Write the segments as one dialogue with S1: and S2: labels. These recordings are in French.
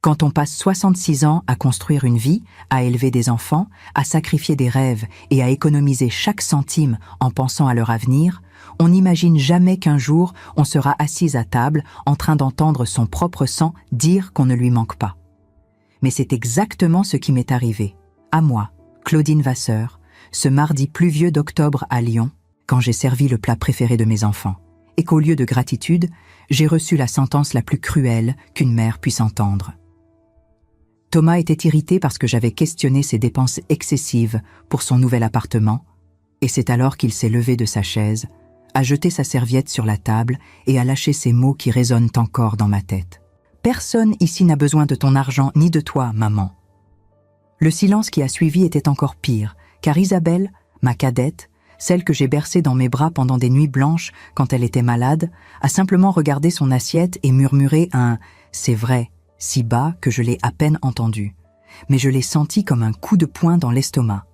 S1: Quand on passe 66 ans à construire une vie, à élever des enfants, à sacrifier des rêves et à économiser chaque centime en pensant à leur avenir, on n'imagine jamais qu'un jour on sera assise à table en train d'entendre son propre sang dire qu'on ne lui manque pas. Mais c'est exactement ce qui m'est arrivé, à moi, Claudine Vasseur, ce mardi pluvieux d'octobre à Lyon, quand j'ai servi le plat préféré de mes enfants, et qu'au lieu de gratitude, j'ai reçu la sentence la plus cruelle qu'une mère puisse entendre. Thomas était irrité parce que j'avais questionné ses dépenses excessives pour son nouvel appartement, et c'est alors qu'il s'est levé de sa chaise, a jeté sa serviette sur la table et a lâché ces mots qui résonnent encore dans ma tête. « Personne ici n'a besoin de ton argent ni de toi, maman. » Le silence qui a suivi était encore pire, car Isabelle, ma cadette, celle que j'ai bercée dans mes bras pendant des nuits blanches quand elle était malade, a simplement regardé son assiette et murmuré un « c'est vrai », si bas que je l'ai à peine entendu. Mais je l'ai senti comme un coup de poing dans l'estomac.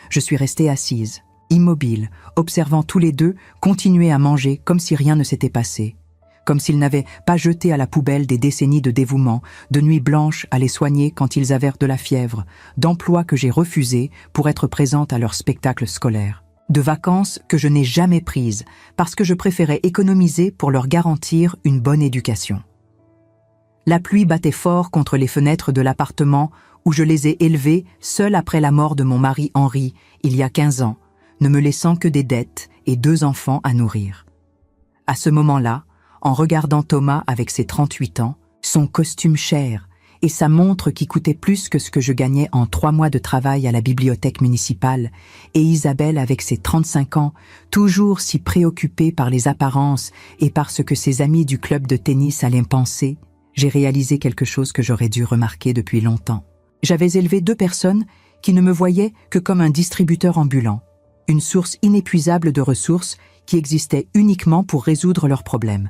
S1: Je suis restée assise, immobile, observant tous les deux continuer à manger comme si rien ne s'était passé, comme s'ils n'avaient pas jeté à la poubelle des décennies de dévouement, de nuits blanches à les soigner quand ils avaient de la fièvre, d'emplois que j'ai refusés pour être présente à leur spectacle scolaire, de vacances que je n'ai jamais prises parce que je préférais économiser pour leur garantir une bonne éducation. La pluie battait fort contre les fenêtres de l'appartement où je les ai élevés seule après la mort de mon mari Henri, il y a 15 ans, ne me laissant que des dettes et 2 enfants à nourrir. À ce moment-là, en regardant Thomas avec ses 38 ans, son costume cher et sa montre qui coûtait plus que ce que je gagnais en 3 mois de travail à la bibliothèque municipale, et Isabelle avec ses 35 ans, toujours si préoccupée par les apparences et par ce que ses amis du club de tennis allaient penser, j'ai réalisé quelque chose que j'aurais dû remarquer depuis longtemps. J'avais élevé 2 personnes qui ne me voyaient que comme un distributeur ambulant, une source inépuisable de ressources qui existait uniquement pour résoudre leurs problèmes.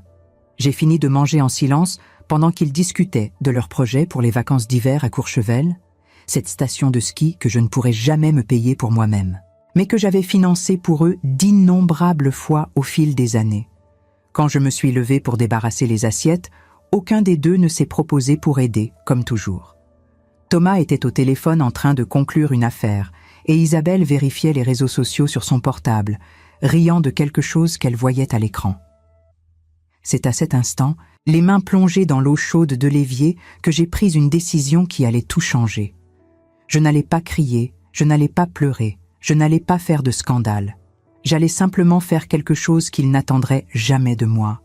S1: J'ai fini de manger en silence pendant qu'ils discutaient de leurs projets pour les vacances d'hiver à Courchevel, cette station de ski que je ne pourrais jamais me payer pour moi-même, mais que j'avais financée pour eux d'innombrables fois au fil des années. Quand je me suis levée pour débarrasser les assiettes, aucun des 2 ne s'est proposé pour aider, comme toujours. Thomas était au téléphone en train de conclure une affaire, et Isabelle vérifiait les réseaux sociaux sur son portable, riant de quelque chose qu'elle voyait à l'écran. C'est à cet instant, les mains plongées dans l'eau chaude de l'évier, que j'ai pris une décision qui allait tout changer. Je n'allais pas crier, je n'allais pas pleurer, je n'allais pas faire de scandale. J'allais simplement faire quelque chose qu'ils n'attendraient jamais de moi.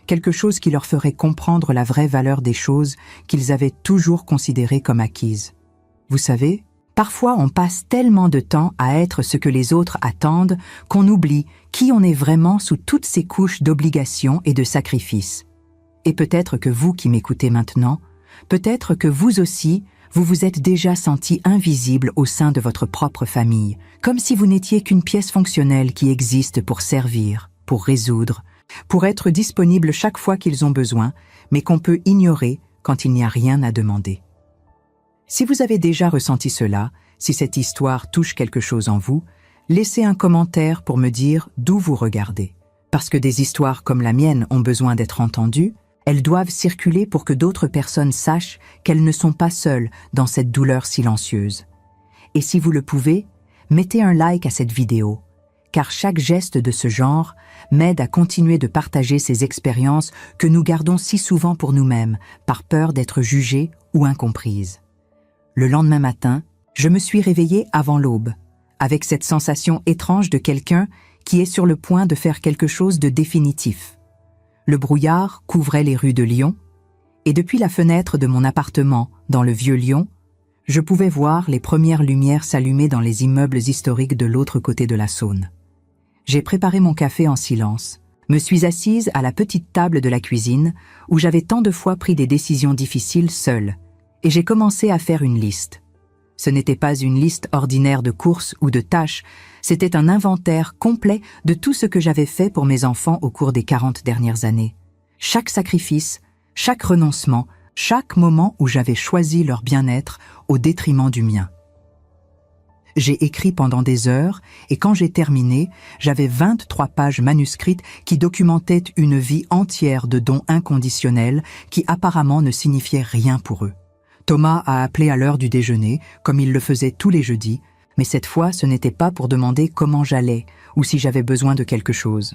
S1: Quelque chose qui leur ferait comprendre la vraie valeur des choses qu'ils avaient toujours considérées comme acquises. Vous savez, parfois on passe tellement de temps à être ce que les autres attendent qu'on oublie qui on est vraiment sous toutes ces couches d'obligations et de sacrifices. Et peut-être que vous qui m'écoutez maintenant, peut-être que vous aussi, vous vous êtes déjà senti invisible au sein de votre propre famille, comme si vous n'étiez qu'une pièce fonctionnelle qui existe pour servir, pour résoudre, pour être disponible chaque fois qu'ils ont besoin, mais qu'on peut ignorer quand il n'y a rien à demander. Si vous avez déjà ressenti cela, si cette histoire touche quelque chose en vous, laissez un commentaire pour me dire d'où vous regardez. Parce que des histoires comme la mienne ont besoin d'être entendues, elles doivent circuler pour que d'autres personnes sachent qu'elles ne sont pas seules dans cette douleur silencieuse. Et si vous le pouvez, mettez un like à cette vidéo, car chaque geste de ce genre m'aide à continuer de partager ces expériences que nous gardons si souvent pour nous-mêmes, par peur d'être jugées ou incomprises. Le lendemain matin, je me suis réveillée avant l'aube, avec cette sensation étrange de quelqu'un qui est sur le point de faire quelque chose de définitif. Le brouillard couvrait les rues de Lyon, et depuis la fenêtre de mon appartement dans le vieux Lyon, je pouvais voir les premières lumières s'allumer dans les immeubles historiques de l'autre côté de la Saône. J'ai préparé mon café en silence, me suis assise à la petite table de la cuisine où j'avais tant de fois pris des décisions difficiles seule, et j'ai commencé à faire une liste. Ce n'était pas une liste ordinaire de courses ou de tâches, c'était un inventaire complet de tout ce que j'avais fait pour mes enfants au cours des 40 dernières années. Chaque sacrifice, chaque renoncement, chaque moment où j'avais choisi leur bien-être au détriment du mien. J'ai écrit pendant des heures et quand j'ai terminé, j'avais 23 pages manuscrites qui documentaient une vie entière de dons inconditionnels qui apparemment ne signifiaient rien pour eux. Thomas a appelé à l'heure du déjeuner, comme il le faisait tous les jeudis, mais cette fois ce n'était pas pour demander comment j'allais ou si j'avais besoin de quelque chose.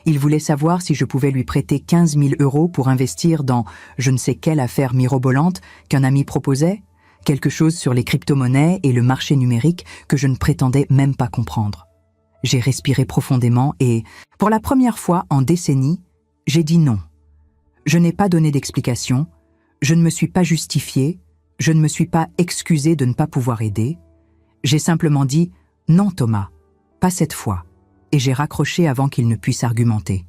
S1: Il voulait savoir si je pouvais lui prêter 15 000 € pour investir dans je ne sais quelle affaire mirobolante qu'un ami proposait, quelque chose sur les crypto-monnaies et le marché numérique que je ne prétendais même pas comprendre. J'ai respiré profondément et, pour la première fois en décennies, j'ai dit non. Je n'ai pas donné d'explication, je ne me suis pas justifié, je ne me suis pas excusé de ne pas pouvoir aider. J'ai simplement dit « Non Thomas, pas cette fois » et j'ai raccroché avant qu'il ne puisse argumenter.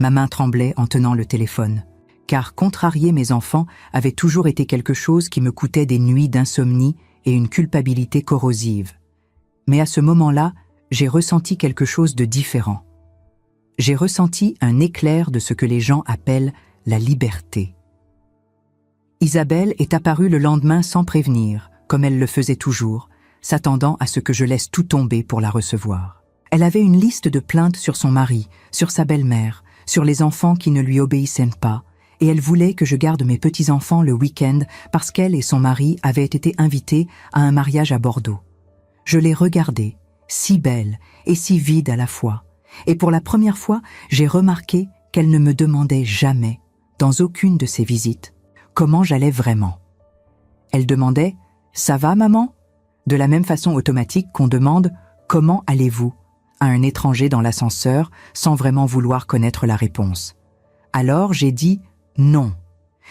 S1: Ma main tremblait en tenant le téléphone, car contrarier mes enfants avait toujours été quelque chose qui me coûtait des nuits d'insomnie et une culpabilité corrosive. Mais à ce moment-là, j'ai ressenti quelque chose de différent. J'ai ressenti un éclair de ce que les gens appellent la liberté. Isabelle est apparue le lendemain sans prévenir, comme elle le faisait toujours, s'attendant à ce que je laisse tout tomber pour la recevoir. Elle avait une liste de plaintes sur son mari, sur sa belle-mère, sur les enfants qui ne lui obéissaient pas, et elle voulait que je garde mes petits-enfants le week-end parce qu'elle et son mari avaient été invités à un mariage à Bordeaux. Je l'ai regardée, si belle et si vide à la fois, et pour la première fois, j'ai remarqué qu'elle ne me demandait jamais, dans aucune de ses visites, comment j'allais vraiment. Elle demandait « Ça va, maman ?» de la même façon automatique qu'on demande « Comment allez-vous ?» à un étranger dans l'ascenseur sans vraiment vouloir connaître la réponse. Alors j'ai dit non.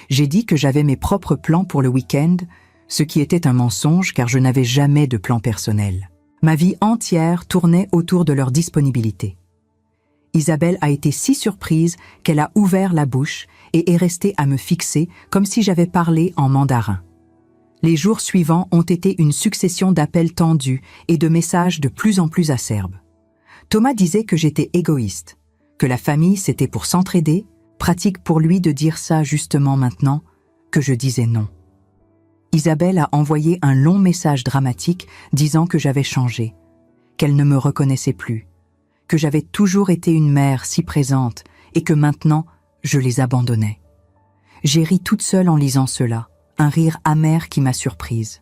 S1: J'ai dit que j'avais mes propres plans pour le week-end, ce qui était un mensonge car je n'avais jamais de plan personnel. Ma vie entière tournait autour de leur disponibilité. Isabelle a été si surprise qu'elle a ouvert la bouche et est restée à me fixer comme si j'avais parlé en mandarin. Les jours suivants ont été une succession d'appels tendus et de messages de plus en plus acerbes. Thomas disait que j'étais égoïste, que la famille c'était pour s'entraider, pratique pour lui de dire ça justement maintenant, que je disais non. Isabelle a envoyé un long message dramatique disant que j'avais changé, qu'elle ne me reconnaissait plus, que j'avais toujours été une mère si présente et que maintenant je les abandonnais. J'ai ri toute seule en lisant cela, un rire amer qui m'a surprise.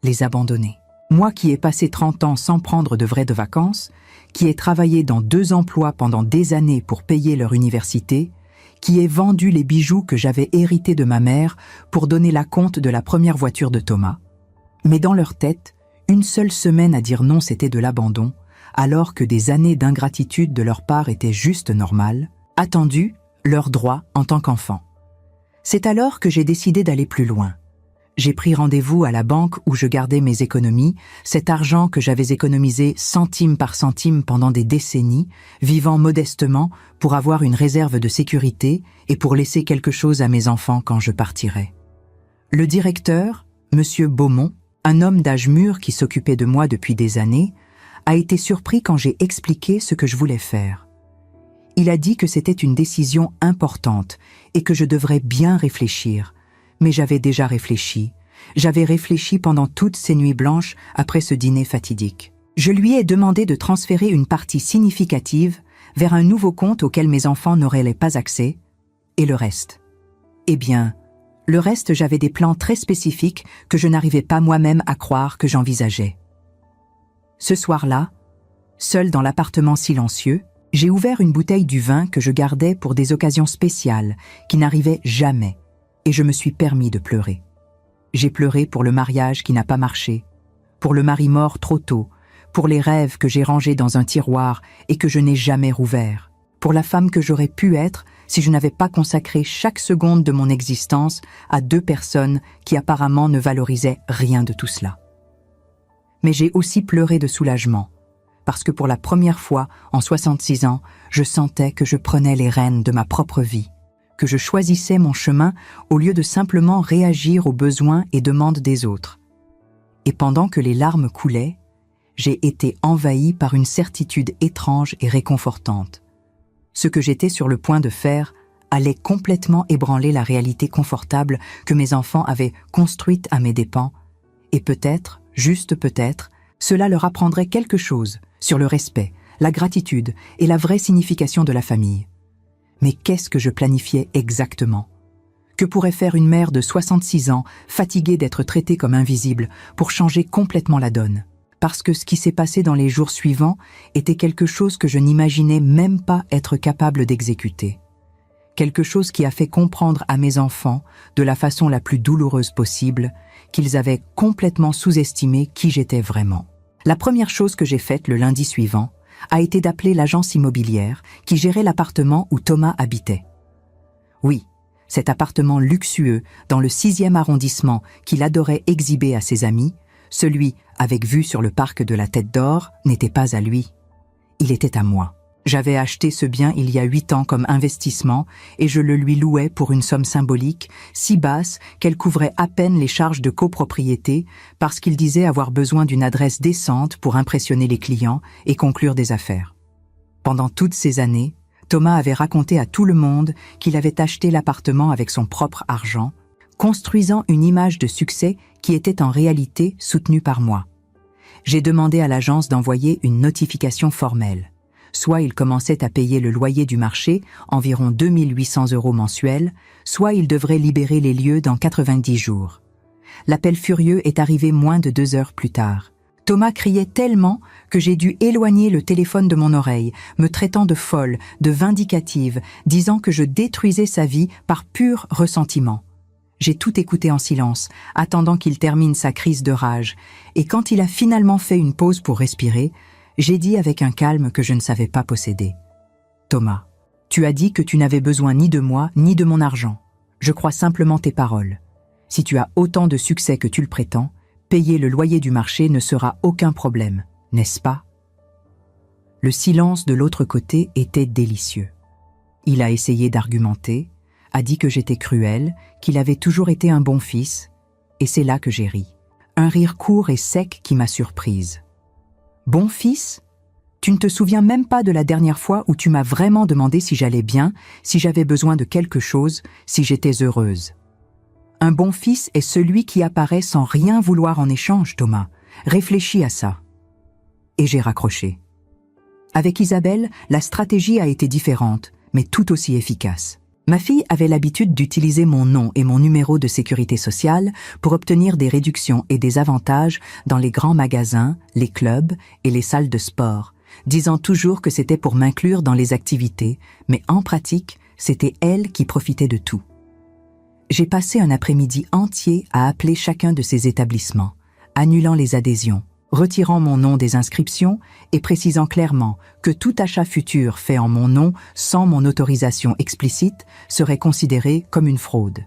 S1: Les abandonner. Moi qui ai passé 30 ans sans prendre de vraies vacances, qui ai travaillé dans 2 emplois pendant des années pour payer leur université, qui ai vendu les bijoux que j'avais hérités de ma mère pour donner la compte de la première voiture de Thomas. Mais dans leur tête, une seule semaine à dire non c'était de l'abandon, alors que des années d'ingratitude de leur part étaient juste normales, attendues, leurs droits en tant qu'enfant. C'est alors que j'ai décidé d'aller plus loin. J'ai pris rendez-vous à la banque où je gardais mes économies, cet argent que j'avais économisé centime par centime pendant des décennies, vivant modestement pour avoir une réserve de sécurité et pour laisser quelque chose à mes enfants quand je partirais. Le directeur, Monsieur Beaumont, un homme d'âge mûr qui s'occupait de moi depuis des années, a été surpris quand j'ai expliqué ce que je voulais faire. Il a dit que c'était une décision importante et que je devrais bien réfléchir. Mais j'avais déjà réfléchi. J'avais réfléchi pendant toutes ces nuits blanches après ce dîner fatidique. Je lui ai demandé de transférer une partie significative vers un nouveau compte auquel mes enfants n'auraient pas accès, et le reste. Eh bien, le reste, j'avais des plans très spécifiques que je n'arrivais pas moi-même à croire que j'envisageais. Ce soir-là, seul dans l'appartement silencieux, j'ai ouvert une bouteille du vin que je gardais pour des occasions spéciales qui n'arrivaient jamais. Et je me suis permis de pleurer. J'ai pleuré pour le mariage qui n'a pas marché, pour le mari mort trop tôt, pour les rêves que j'ai rangés dans un tiroir et que je n'ai jamais rouverts, pour la femme que j'aurais pu être si je n'avais pas consacré chaque seconde de mon existence à 2 personnes qui apparemment ne valorisaient rien de tout cela. Mais j'ai aussi pleuré de soulagement, parce que pour la première fois en 66 ans, je sentais que je prenais les rênes de ma propre vie, que je choisissais mon chemin au lieu de simplement réagir aux besoins et demandes des autres. Et pendant que les larmes coulaient, j'ai été envahi par une certitude étrange et réconfortante. Ce que j'étais sur le point de faire allait complètement ébranler la réalité confortable que mes enfants avaient construite à mes dépens, et peut-être, juste peut-être, Cela leur apprendrait quelque chose sur le respect, la gratitude et la vraie signification de la famille. Mais qu'est-ce que je planifiais exactement ? Que pourrait faire une mère de 66 ans, fatiguée d'être traitée comme invisible, pour changer complètement la donne ? Parce que ce qui s'est passé dans les jours suivants était quelque chose que je n'imaginais même pas être capable d'exécuter. Quelque chose qui a fait comprendre à mes enfants, de la façon la plus douloureuse possible, qu'ils avaient complètement sous-estimé qui j'étais vraiment. La première chose que j'ai faite le lundi suivant a été d'appeler l'agence immobilière qui gérait l'appartement où Thomas habitait. Oui, cet appartement luxueux dans le 6e arrondissement qu'il adorait exhiber à ses amis, celui avec vue sur le parc de la Tête d'Or, n'était pas à lui. Il était à moi. J'avais acheté ce bien il y a 8 ans comme investissement et je le lui louais pour une somme symbolique, si basse qu'elle couvrait à peine les charges de copropriété parce qu'il disait avoir besoin d'une adresse décente pour impressionner les clients et conclure des affaires. Pendant toutes ces années, Thomas avait raconté à tout le monde qu'il avait acheté l'appartement avec son propre argent, construisant une image de succès qui était en réalité soutenue par moi. J'ai demandé à l'agence d'envoyer une notification formelle. Soit il commençait à payer le loyer du marché, environ 2 800 € mensuels, soit il devrait libérer les lieux dans 90 jours. L'appel furieux est arrivé moins de 2 heures plus tard. Thomas criait tellement que j'ai dû éloigner le téléphone de mon oreille, me traitant de folle, de vindicative, disant que je détruisais sa vie par pur ressentiment. J'ai tout écouté en silence, attendant qu'il termine sa crise de rage, et quand il a finalement fait une pause pour respirer, j'ai dit avec un calme que je ne savais pas posséder. « Thomas, tu as dit que tu n'avais besoin ni de moi, ni de mon argent. Je crois simplement tes paroles. Si tu as autant de succès que tu le prétends, payer le loyer du marché ne sera aucun problème, n'est-ce pas ?» Le silence de l'autre côté était délicieux. Il a essayé d'argumenter, a dit que j'étais cruelle, qu'il avait toujours été un bon fils, et c'est là que j'ai ri. Un rire court et sec qui m'a surprise. Bon fils ? Tu ne te souviens même pas de la dernière fois où tu m'as vraiment demandé si j'allais bien, si j'avais besoin de quelque chose, si j'étais heureuse. Un bon fils est celui qui apparaît sans rien vouloir en échange, Thomas. Réfléchis à ça. Et j'ai raccroché. Avec Isabelle, la stratégie a été différente, mais tout aussi efficace. Ma fille avait l'habitude d'utiliser mon nom et mon numéro de sécurité sociale pour obtenir des réductions et des avantages dans les grands magasins, les clubs et les salles de sport, disant toujours que c'était pour m'inclure dans les activités, mais en pratique, c'était elle qui profitait de tout. J'ai passé un après-midi entier à appeler chacun de ces établissements, annulant les adhésions, retirant mon nom des inscriptions et précisant clairement que tout achat futur fait en mon nom sans mon autorisation explicite serait considéré comme une fraude.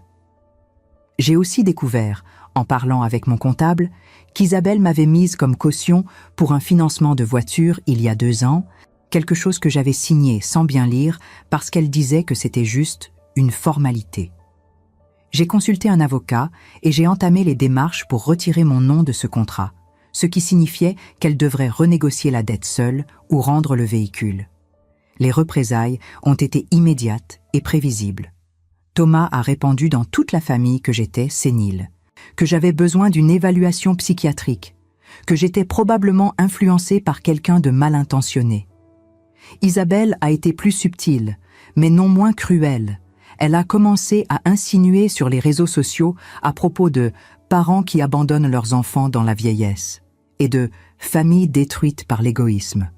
S1: J'ai aussi découvert, en parlant avec mon comptable, qu'Isabelle m'avait mise comme caution pour un financement de voiture il y a 2 ans, quelque chose que j'avais signé sans bien lire parce qu'elle disait que c'était juste une formalité. J'ai consulté un avocat et j'ai entamé les démarches pour retirer mon nom de ce contrat, ce qui signifiait qu'elle devrait renégocier la dette seule ou rendre le véhicule. Les représailles ont été immédiates et prévisibles. Thomas a répandu dans toute la famille que j'étais sénile, que j'avais besoin d'une évaluation psychiatrique, que j'étais probablement influencée par quelqu'un de mal intentionné. Isabelle a été plus subtile, mais non moins cruelle. Elle a commencé à insinuer sur les réseaux sociaux à propos de parents qui abandonnent leurs enfants dans la vieillesse et de familles détruites par l'égoïsme.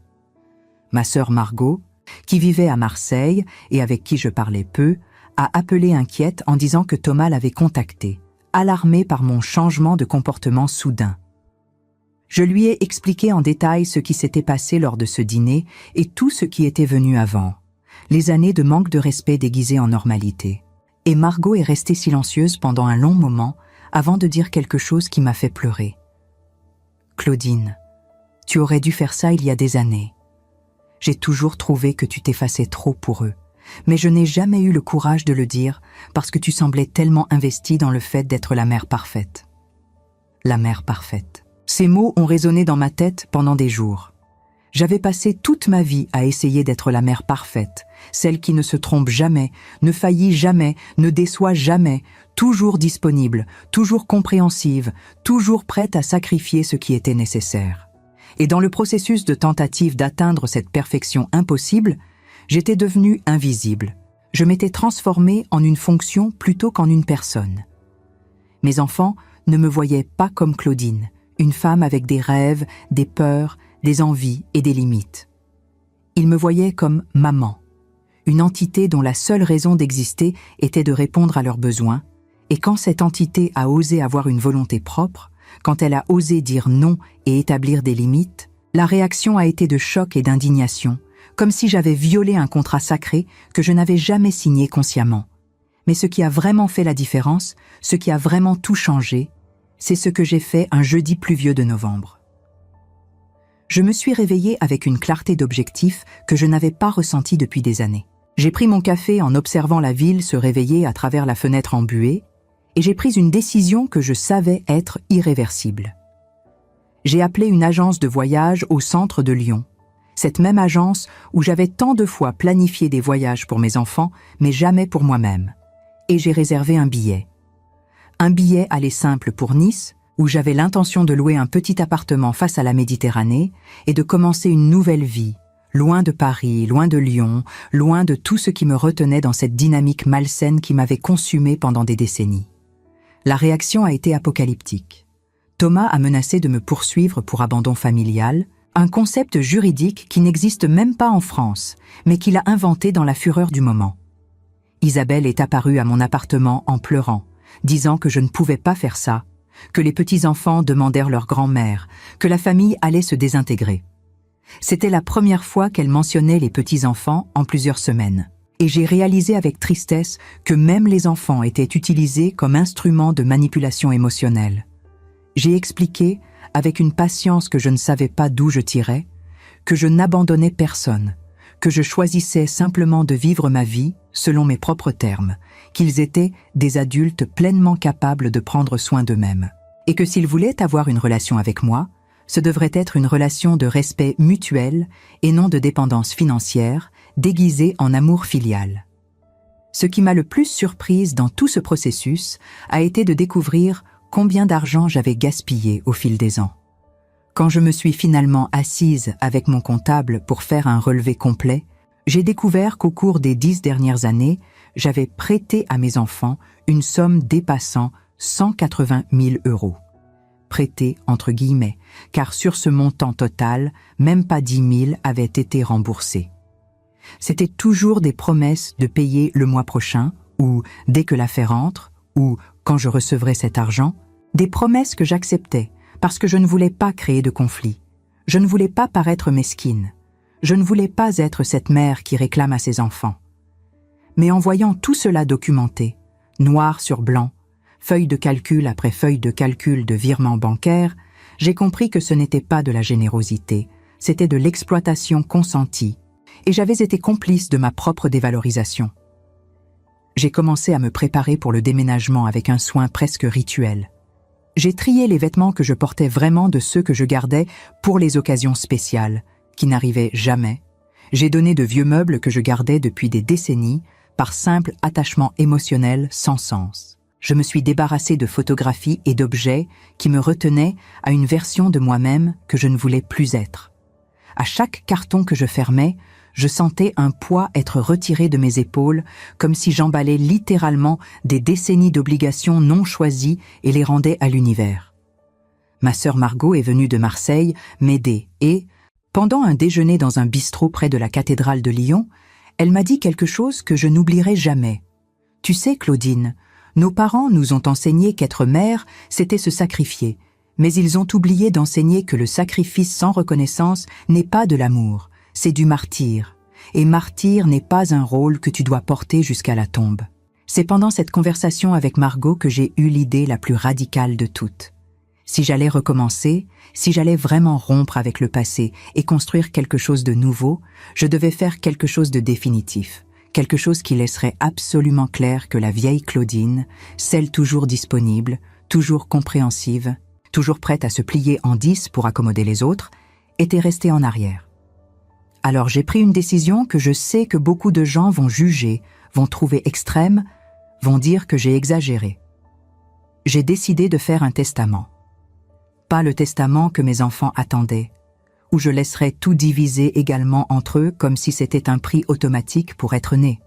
S1: Ma sœur Margot, qui vivait à Marseille et avec qui je parlais peu, a appelé inquiète en disant que Thomas l'avait contactée, alarmée par mon changement de comportement soudain. Je lui ai expliqué en détail ce qui s'était passé lors de ce dîner et tout ce qui était venu avant, les années de manque de respect déguisées en normalité. Et Margot est restée silencieuse pendant un long moment avant de dire quelque chose qui m'a fait pleurer. « Claudine, tu aurais dû faire ça il y a des années. J'ai toujours trouvé que tu t'effaçais trop pour eux, mais je n'ai jamais eu le courage de le dire parce que tu semblais tellement investie dans le fait d'être la mère parfaite. » La mère parfaite. Ces mots ont résonné dans ma tête pendant des jours. J'avais passé toute ma vie à essayer d'être la mère parfaite, celle qui ne se trompe jamais, ne faillit jamais, ne déçoit jamais, toujours disponible, toujours compréhensive, toujours prête à sacrifier ce qui était nécessaire. Et dans le processus de tentative d'atteindre cette perfection impossible, j'étais devenue invisible. Je m'étais transformée en une fonction plutôt qu'en une personne. Mes enfants ne me voyaient pas comme Claudine, une femme avec des rêves, des peurs, des envies et des limites. Ils me voyaient comme maman, une entité dont la seule raison d'exister était de répondre à leurs besoins, et quand cette entité a osé avoir une volonté propre, quand elle a osé dire non et établir des limites, la réaction a été de choc et d'indignation, comme si j'avais violé un contrat sacré que je n'avais jamais signé consciemment. Mais ce qui a vraiment fait la différence, ce qui a vraiment tout changé, c'est ce que j'ai fait un jeudi pluvieux de novembre. Je me suis réveillée avec une clarté d'objectif que je n'avais pas ressentie depuis des années. J'ai pris mon café en observant la ville se réveiller à travers la fenêtre embuée, et j'ai pris une décision que je savais être irréversible. J'ai appelé une agence de voyage au centre de Lyon, cette même agence où j'avais tant de fois planifié des voyages pour mes enfants, mais jamais pour moi-même. Et j'ai réservé un billet. Un billet aller simple pour Nice, où j'avais l'intention de louer un petit appartement face à la Méditerranée et de commencer une nouvelle vie, loin de Paris, loin de Lyon, loin de tout ce qui me retenait dans cette dynamique malsaine qui m'avait consumée pendant des décennies. La réaction a été apocalyptique. Thomas a menacé de me poursuivre pour abandon familial, un concept juridique qui n'existe même pas en France, mais qu'il a inventé dans la fureur du moment. Isabelle est apparue à mon appartement en pleurant, disant que je ne pouvais pas faire ça, que les petits-enfants demandèrent leur grand-mère, que la famille allait se désintégrer. C'était la première fois qu'elle mentionnait les petits-enfants en plusieurs semaines. Et j'ai réalisé avec tristesse que même les enfants étaient utilisés comme instruments de manipulation émotionnelle. J'ai expliqué, avec une patience que je ne savais pas d'où je tirais, que je n'abandonnais personne, que je choisissais simplement de vivre ma vie selon mes propres termes, qu'ils étaient des adultes pleinement capables de prendre soin d'eux-mêmes, et que s'ils voulaient avoir une relation avec moi, ce devrait être une relation de respect mutuel et non de dépendance financière, déguisée en amour filial. Ce qui m'a le plus surprise dans tout ce processus a été de découvrir combien d'argent j'avais gaspillé au fil des ans. Quand je me suis finalement assise avec mon comptable pour faire un relevé complet, j'ai découvert qu'au cours des 10 dernières années, j'avais prêté à mes enfants une somme dépassant 180 000 €. Prêté entre guillemets, car sur ce montant total, même pas 10 000 avaient été remboursés. C'était toujours des promesses de payer le mois prochain, ou dès que l'affaire entre, ou quand je recevrais cet argent, des promesses que j'acceptais, parce que je ne voulais pas créer de conflit. Je ne voulais pas paraître mesquine. Je ne voulais pas être cette mère qui réclame à ses enfants. Mais en voyant tout cela documenté, noir sur blanc, feuille de calcul après feuille de calcul de virements bancaires, j'ai compris que ce n'était pas de la générosité, c'était de l'exploitation consentie, et j'avais été complice de ma propre dévalorisation. J'ai commencé à me préparer pour le déménagement avec un soin presque rituel. J'ai trié les vêtements que je portais vraiment de ceux que je gardais pour les occasions spéciales, qui n'arrivaient jamais. J'ai donné de vieux meubles que je gardais depuis des décennies, par simple attachement émotionnel sans sens. Je me suis débarrassée de photographies et d'objets qui me retenaient à une version de moi-même que je ne voulais plus être. À chaque carton que je fermais, je sentais un poids être retiré de mes épaules, comme si j'emballais littéralement des décennies d'obligations non choisies et les rendais à l'univers. Ma sœur Margot est venue de Marseille m'aider et, pendant un déjeuner dans un bistrot près de la cathédrale de Lyon, elle m'a dit quelque chose que je n'oublierai jamais. « Tu sais, Claudine, nos parents nous ont enseigné qu'être mère, c'était se sacrifier, mais ils ont oublié d'enseigner que le sacrifice sans reconnaissance n'est pas de l'amour. C'est du martyre. Et martyr n'est pas un rôle que tu dois porter jusqu'à la tombe. » C'est pendant cette conversation avec Margot que j'ai eu l'idée la plus radicale de toutes. Si j'allais recommencer, si j'allais vraiment rompre avec le passé et construire quelque chose de nouveau, je devais faire quelque chose de définitif, quelque chose qui laisserait absolument clair que la vieille Claudine, celle toujours disponible, toujours compréhensive, toujours prête à se plier en 10 pour accommoder les autres, était restée en arrière. Alors j'ai pris une décision que je sais que beaucoup de gens vont juger, vont trouver extrême, vont dire que j'ai exagéré. J'ai décidé de faire un testament. Pas le testament que mes enfants attendaient, Ou je laisserais tout diviser également entre eux comme si c'était un prix automatique pour être né?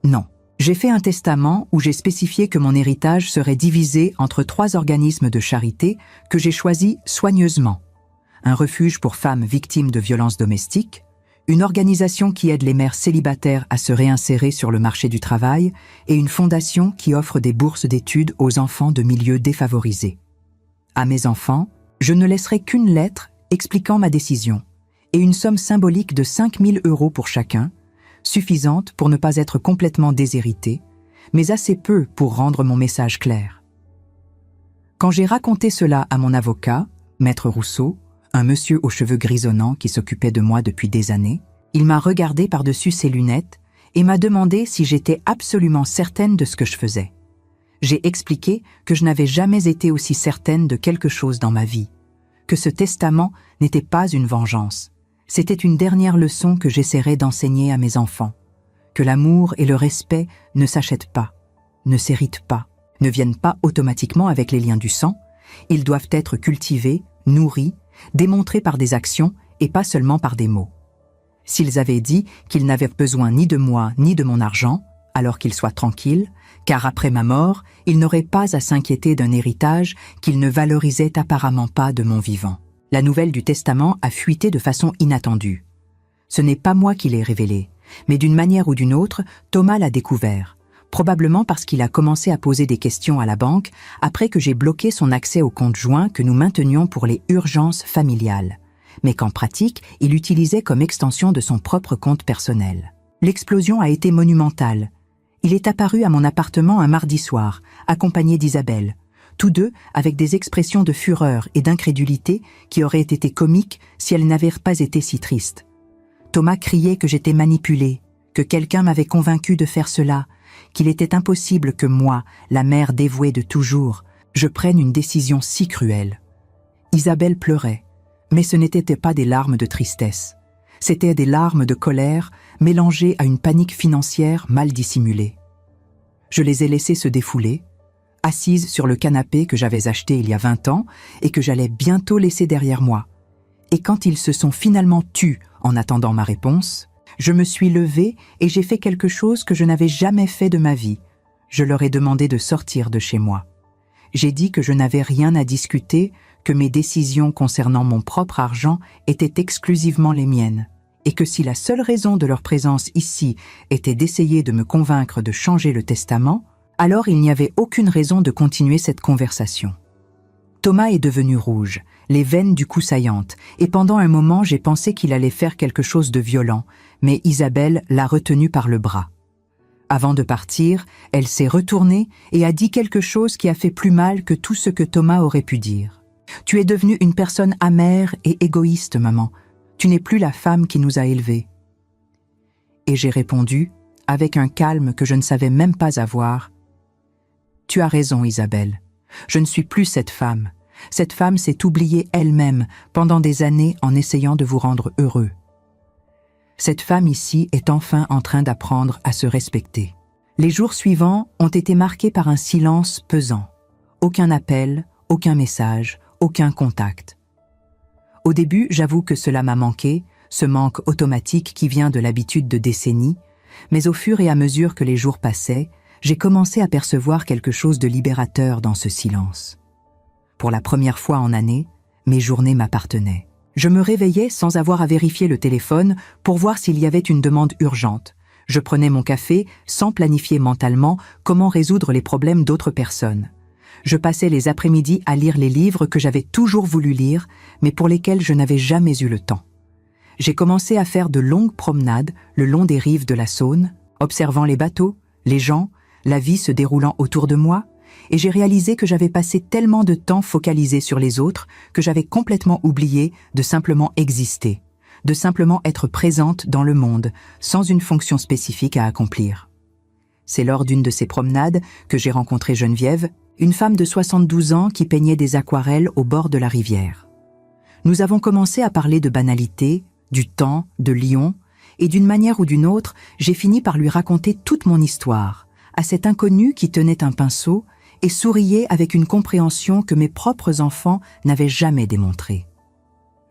S1: Non. J'ai fait un testament où j'ai spécifié que mon héritage serait divisé entre 3 organismes de charité que j'ai choisis soigneusement. Un refuge pour femmes victimes de violences domestiques, une organisation qui aide les mères célibataires à se réinsérer sur le marché du travail et une fondation qui offre des bourses d'études aux enfants de milieux défavorisés. À mes enfants, je ne laisserai qu'une lettre expliquant ma décision et une somme symbolique de 5 000 € pour chacun, suffisante pour ne pas être complètement déshérité, mais assez peu pour rendre mon message clair. Quand j'ai raconté cela à mon avocat, Maître Rousseau, un monsieur aux cheveux grisonnants qui s'occupait de moi depuis des années, il m'a regardé par-dessus ses lunettes et m'a demandé si j'étais absolument certaine de ce que je faisais. J'ai expliqué que je n'avais jamais été aussi certaine de quelque chose dans ma vie, que ce testament n'était pas une vengeance. C'était une dernière leçon que j'essaierais d'enseigner à mes enfants, que l'amour et le respect ne s'achètent pas, ne s'héritent pas, ne viennent pas automatiquement avec les liens du sang, ils doivent être cultivés, nourris, démontrés par des actions et pas seulement par des mots. S'ils avaient dit qu'ils n'avaient besoin ni de moi ni de mon argent, alors qu'ils soient tranquilles, car après ma mort, ils n'auraient pas à s'inquiéter d'un héritage qu'ils ne valorisaient apparemment pas de mon vivant. La nouvelle du testament a fuité de façon inattendue. Ce n'est pas moi qui l'ai révélée, mais d'une manière ou d'une autre, Thomas l'a découvert, probablement parce qu'il a commencé à poser des questions à la banque après que j'ai bloqué son accès au compte joint que nous maintenions pour les urgences familiales, mais qu'en pratique, il utilisait comme extension de son propre compte personnel. L'explosion a été monumentale. Il est apparu à mon appartement un mardi soir, accompagné d'Isabelle, tous deux avec des expressions de fureur et d'incrédulité qui auraient été comiques si elles n'avaient pas été si tristes. Thomas criait que j'étais manipulée, que quelqu'un m'avait convaincu de faire cela, qu'il était impossible que moi, la mère dévouée de toujours, je prenne une décision si cruelle. Isabelle pleurait, mais ce n'étaient pas des larmes de tristesse. C'étaient des larmes de colère mélangées à une panique financière mal dissimulée. Je les ai laissées se défouler, assises sur le canapé que j'avais acheté il y a 20 ans et que j'allais bientôt laisser derrière moi. Et quand ils se sont finalement tus en attendant ma réponse, je me suis levée et j'ai fait quelque chose que je n'avais jamais fait de ma vie. Je leur ai demandé de sortir de chez moi. J'ai dit que je n'avais rien à discuter, que mes décisions concernant mon propre argent étaient exclusivement les miennes, et que si la seule raison de leur présence ici était d'essayer de me convaincre de changer le testament, alors il n'y avait aucune raison de continuer cette conversation. Thomas est devenu rouge, les veines du cou saillantes, et pendant un moment j'ai pensé qu'il allait faire quelque chose de violent, mais Isabelle l'a retenu par le bras. Avant de partir, elle s'est retournée et a dit quelque chose qui a fait plus mal que tout ce que Thomas aurait pu dire. « Tu es devenue une personne amère et égoïste, maman. Tu n'es plus la femme qui nous a élevés. » Et j'ai répondu, avec un calme que je ne savais même pas avoir, « Tu as raison, Isabelle. Je ne suis plus cette femme. Cette femme s'est oubliée elle-même pendant des années en essayant de vous rendre heureux. Cette femme ici est enfin en train d'apprendre à se respecter. » Les jours suivants ont été marqués par un silence pesant. Aucun appel, aucun message, aucun contact. Au début, j'avoue que cela m'a manqué, ce manque automatique qui vient de l'habitude de décennies, mais au fur et à mesure que les jours passaient, j'ai commencé à percevoir quelque chose de libérateur dans ce silence. Pour la première fois en années, mes journées m'appartenaient. Je me réveillais sans avoir à vérifier le téléphone pour voir s'il y avait une demande urgente. Je prenais mon café sans planifier mentalement comment résoudre les problèmes d'autres personnes. Je passais les après-midi à lire les livres que j'avais toujours voulu lire, mais pour lesquels je n'avais jamais eu le temps. J'ai commencé à faire de longues promenades le long des rives de la Saône, observant les bateaux, les gens, la vie se déroulant autour de moi, et j'ai réalisé que j'avais passé tellement de temps focalisé sur les autres que j'avais complètement oublié de simplement exister, de simplement être présente dans le monde, sans une fonction spécifique à accomplir. C'est lors d'une de ces promenades que j'ai rencontré Geneviève, une femme de 72 ans qui peignait des aquarelles au bord de la rivière. Nous avons commencé à parler de banalités, du temps, de Lyon, et d'une manière ou d'une autre, j'ai fini par lui raconter toute mon histoire, à cet inconnu qui tenait un pinceau et souriait avec une compréhension que mes propres enfants n'avaient jamais démontrée.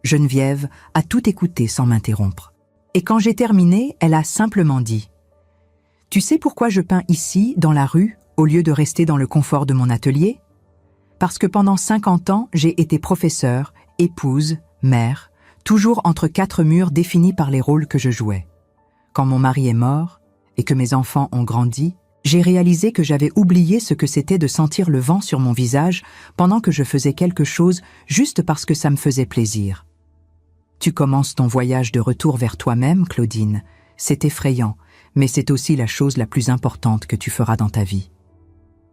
S1: Geneviève a tout écouté sans m'interrompre. Et quand j'ai terminé, elle a simplement dit « Tu sais pourquoi je peins ici, dans la rue, au lieu de rester dans le confort de mon atelier ? Parce que pendant 50 ans, j'ai été professeure, épouse, mère, toujours entre 4 murs définis par les rôles que je jouais. Quand mon mari est mort et que mes enfants ont grandi, j'ai réalisé que j'avais oublié ce que c'était de sentir le vent sur mon visage pendant que je faisais quelque chose juste parce que ça me faisait plaisir. Tu commences ton voyage de retour vers toi-même, Claudine. C'est effrayant, mais c'est aussi la chose la plus importante que tu feras dans ta vie. »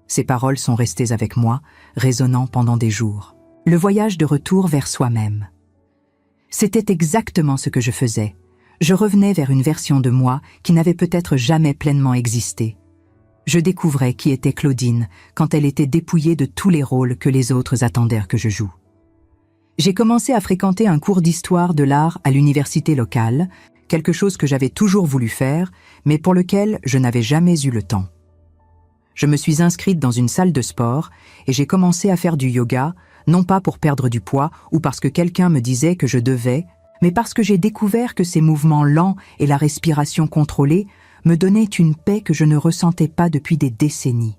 S1: Ces paroles sont restées avec moi, résonnant pendant des jours. Le voyage de retour vers soi-même. C'était exactement ce que je faisais. Je revenais vers une version de moi qui n'avait peut-être jamais pleinement existé. Je découvrais qui était Claudine quand elle était dépouillée de tous les rôles que les autres attendaient que je joue. J'ai commencé à fréquenter un cours d'histoire de l'art à l'université locale, quelque chose que j'avais toujours voulu faire, mais pour lequel je n'avais jamais eu le temps. Je me suis inscrite dans une salle de sport et j'ai commencé à faire du yoga, non pas pour perdre du poids ou parce que quelqu'un me disait que je devais, mais parce que j'ai découvert que ces mouvements lents et la respiration contrôlée me donnaient une paix que je ne ressentais pas depuis des décennies.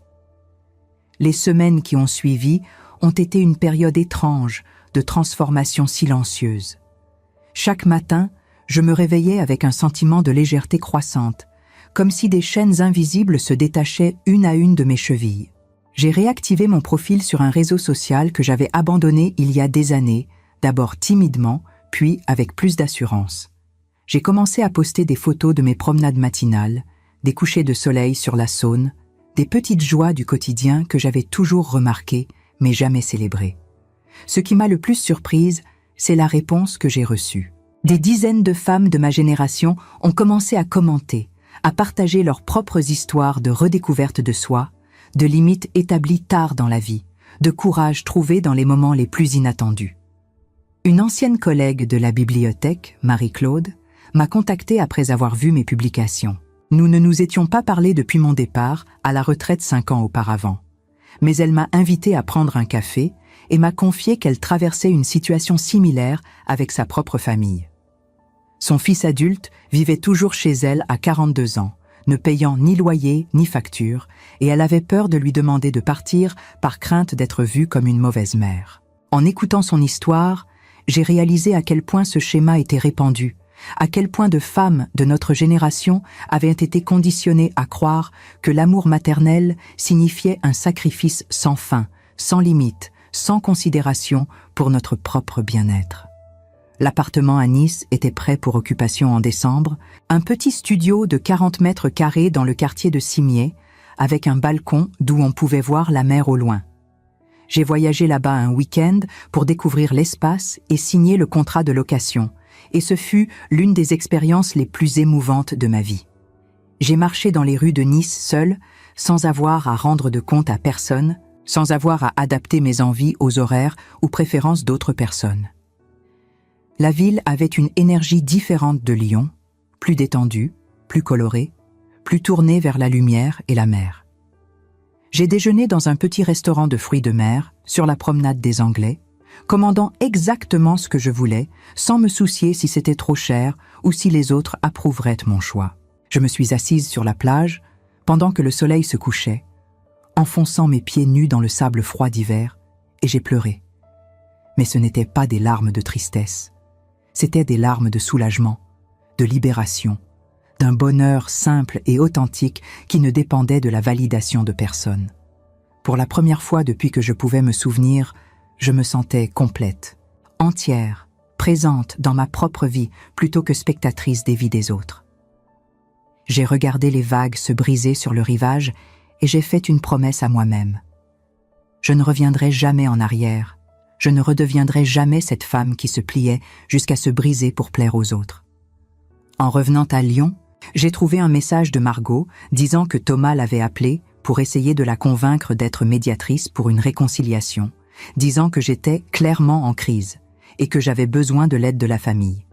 S1: Les semaines qui ont suivi ont été une période étrange de transformation silencieuse. Chaque matin, je me réveillais avec un sentiment de légèreté croissante, comme si des chaînes invisibles se détachaient une à une de mes chevilles. J'ai réactivé mon profil sur un réseau social que j'avais abandonné il y a des années, d'abord timidement, puis avec plus d'assurance. J'ai commencé à poster des photos de mes promenades matinales, des couchers de soleil sur la Saône, des petites joies du quotidien que j'avais toujours remarquées, mais jamais célébrées. Ce qui m'a le plus surprise, c'est la réponse que j'ai reçue. Des dizaines de femmes de ma génération ont commencé à commenter, à partager leurs propres histoires de redécouverte de soi, de limites établies tard dans la vie, de courage trouvé dans les moments les plus inattendus. Une ancienne collègue de la bibliothèque, Marie-Claude, m'a contactée après avoir vu mes publications. Nous ne nous étions pas parlé depuis mon départ, à la retraite 5 ans auparavant. Mais elle m'a invitée à prendre un café et m'a confié qu'elle traversait une situation similaire avec sa propre famille. Son fils adulte vivait toujours chez elle à 42 ans, ne payant ni loyer ni facture, et elle avait peur de lui demander de partir par crainte d'être vue comme une mauvaise mère. En écoutant son histoire, j'ai réalisé à quel point ce schéma était répandu, à quel point de femmes de notre génération avaient été conditionnées à croire que l'amour maternel signifiait un sacrifice sans fin, sans limite, sans considération pour notre propre bien-être. L'appartement à Nice était prêt pour occupation en décembre, un petit studio de 40 mètres carrés dans le quartier de Cimiez, avec un balcon d'où on pouvait voir la mer au loin. J'ai voyagé là-bas un week-end pour découvrir l'espace et signer le contrat de location, et ce fut l'une des expériences les plus émouvantes de ma vie. J'ai marché dans les rues de Nice seule, sans avoir à rendre de compte à personne, sans avoir à adapter mes envies aux horaires ou préférences d'autres personnes. La ville avait une énergie différente de Lyon, plus détendue, plus colorée, plus tournée vers la lumière et la mer. J'ai déjeuné dans un petit restaurant de fruits de mer, sur la promenade des Anglais, commandant exactement ce que je voulais, sans me soucier si c'était trop cher ou si les autres approuveraient mon choix. Je me suis assise sur la plage, pendant que le soleil se couchait, enfonçant mes pieds nus dans le sable froid d'hiver, et j'ai pleuré. Mais ce n'étaient pas des larmes de tristesse. C'étaient des larmes de soulagement, de libération, d'un bonheur simple et authentique qui ne dépendait de la validation de personne. Pour la première fois depuis que je pouvais me souvenir, je me sentais complète, entière, présente dans ma propre vie plutôt que spectatrice des vies des autres. J'ai regardé les vagues se briser sur le rivage et j'ai fait une promesse à moi-même. Je ne reviendrai jamais en arrière. Je ne redeviendrai jamais cette femme qui se pliait jusqu'à se briser pour plaire aux autres. En revenant à Lyon, j'ai trouvé un message de Margot disant que Thomas l'avait appelée pour essayer de la convaincre d'être médiatrice pour une réconciliation, disant que j'étais clairement en crise et que j'avais besoin de l'aide de la famille.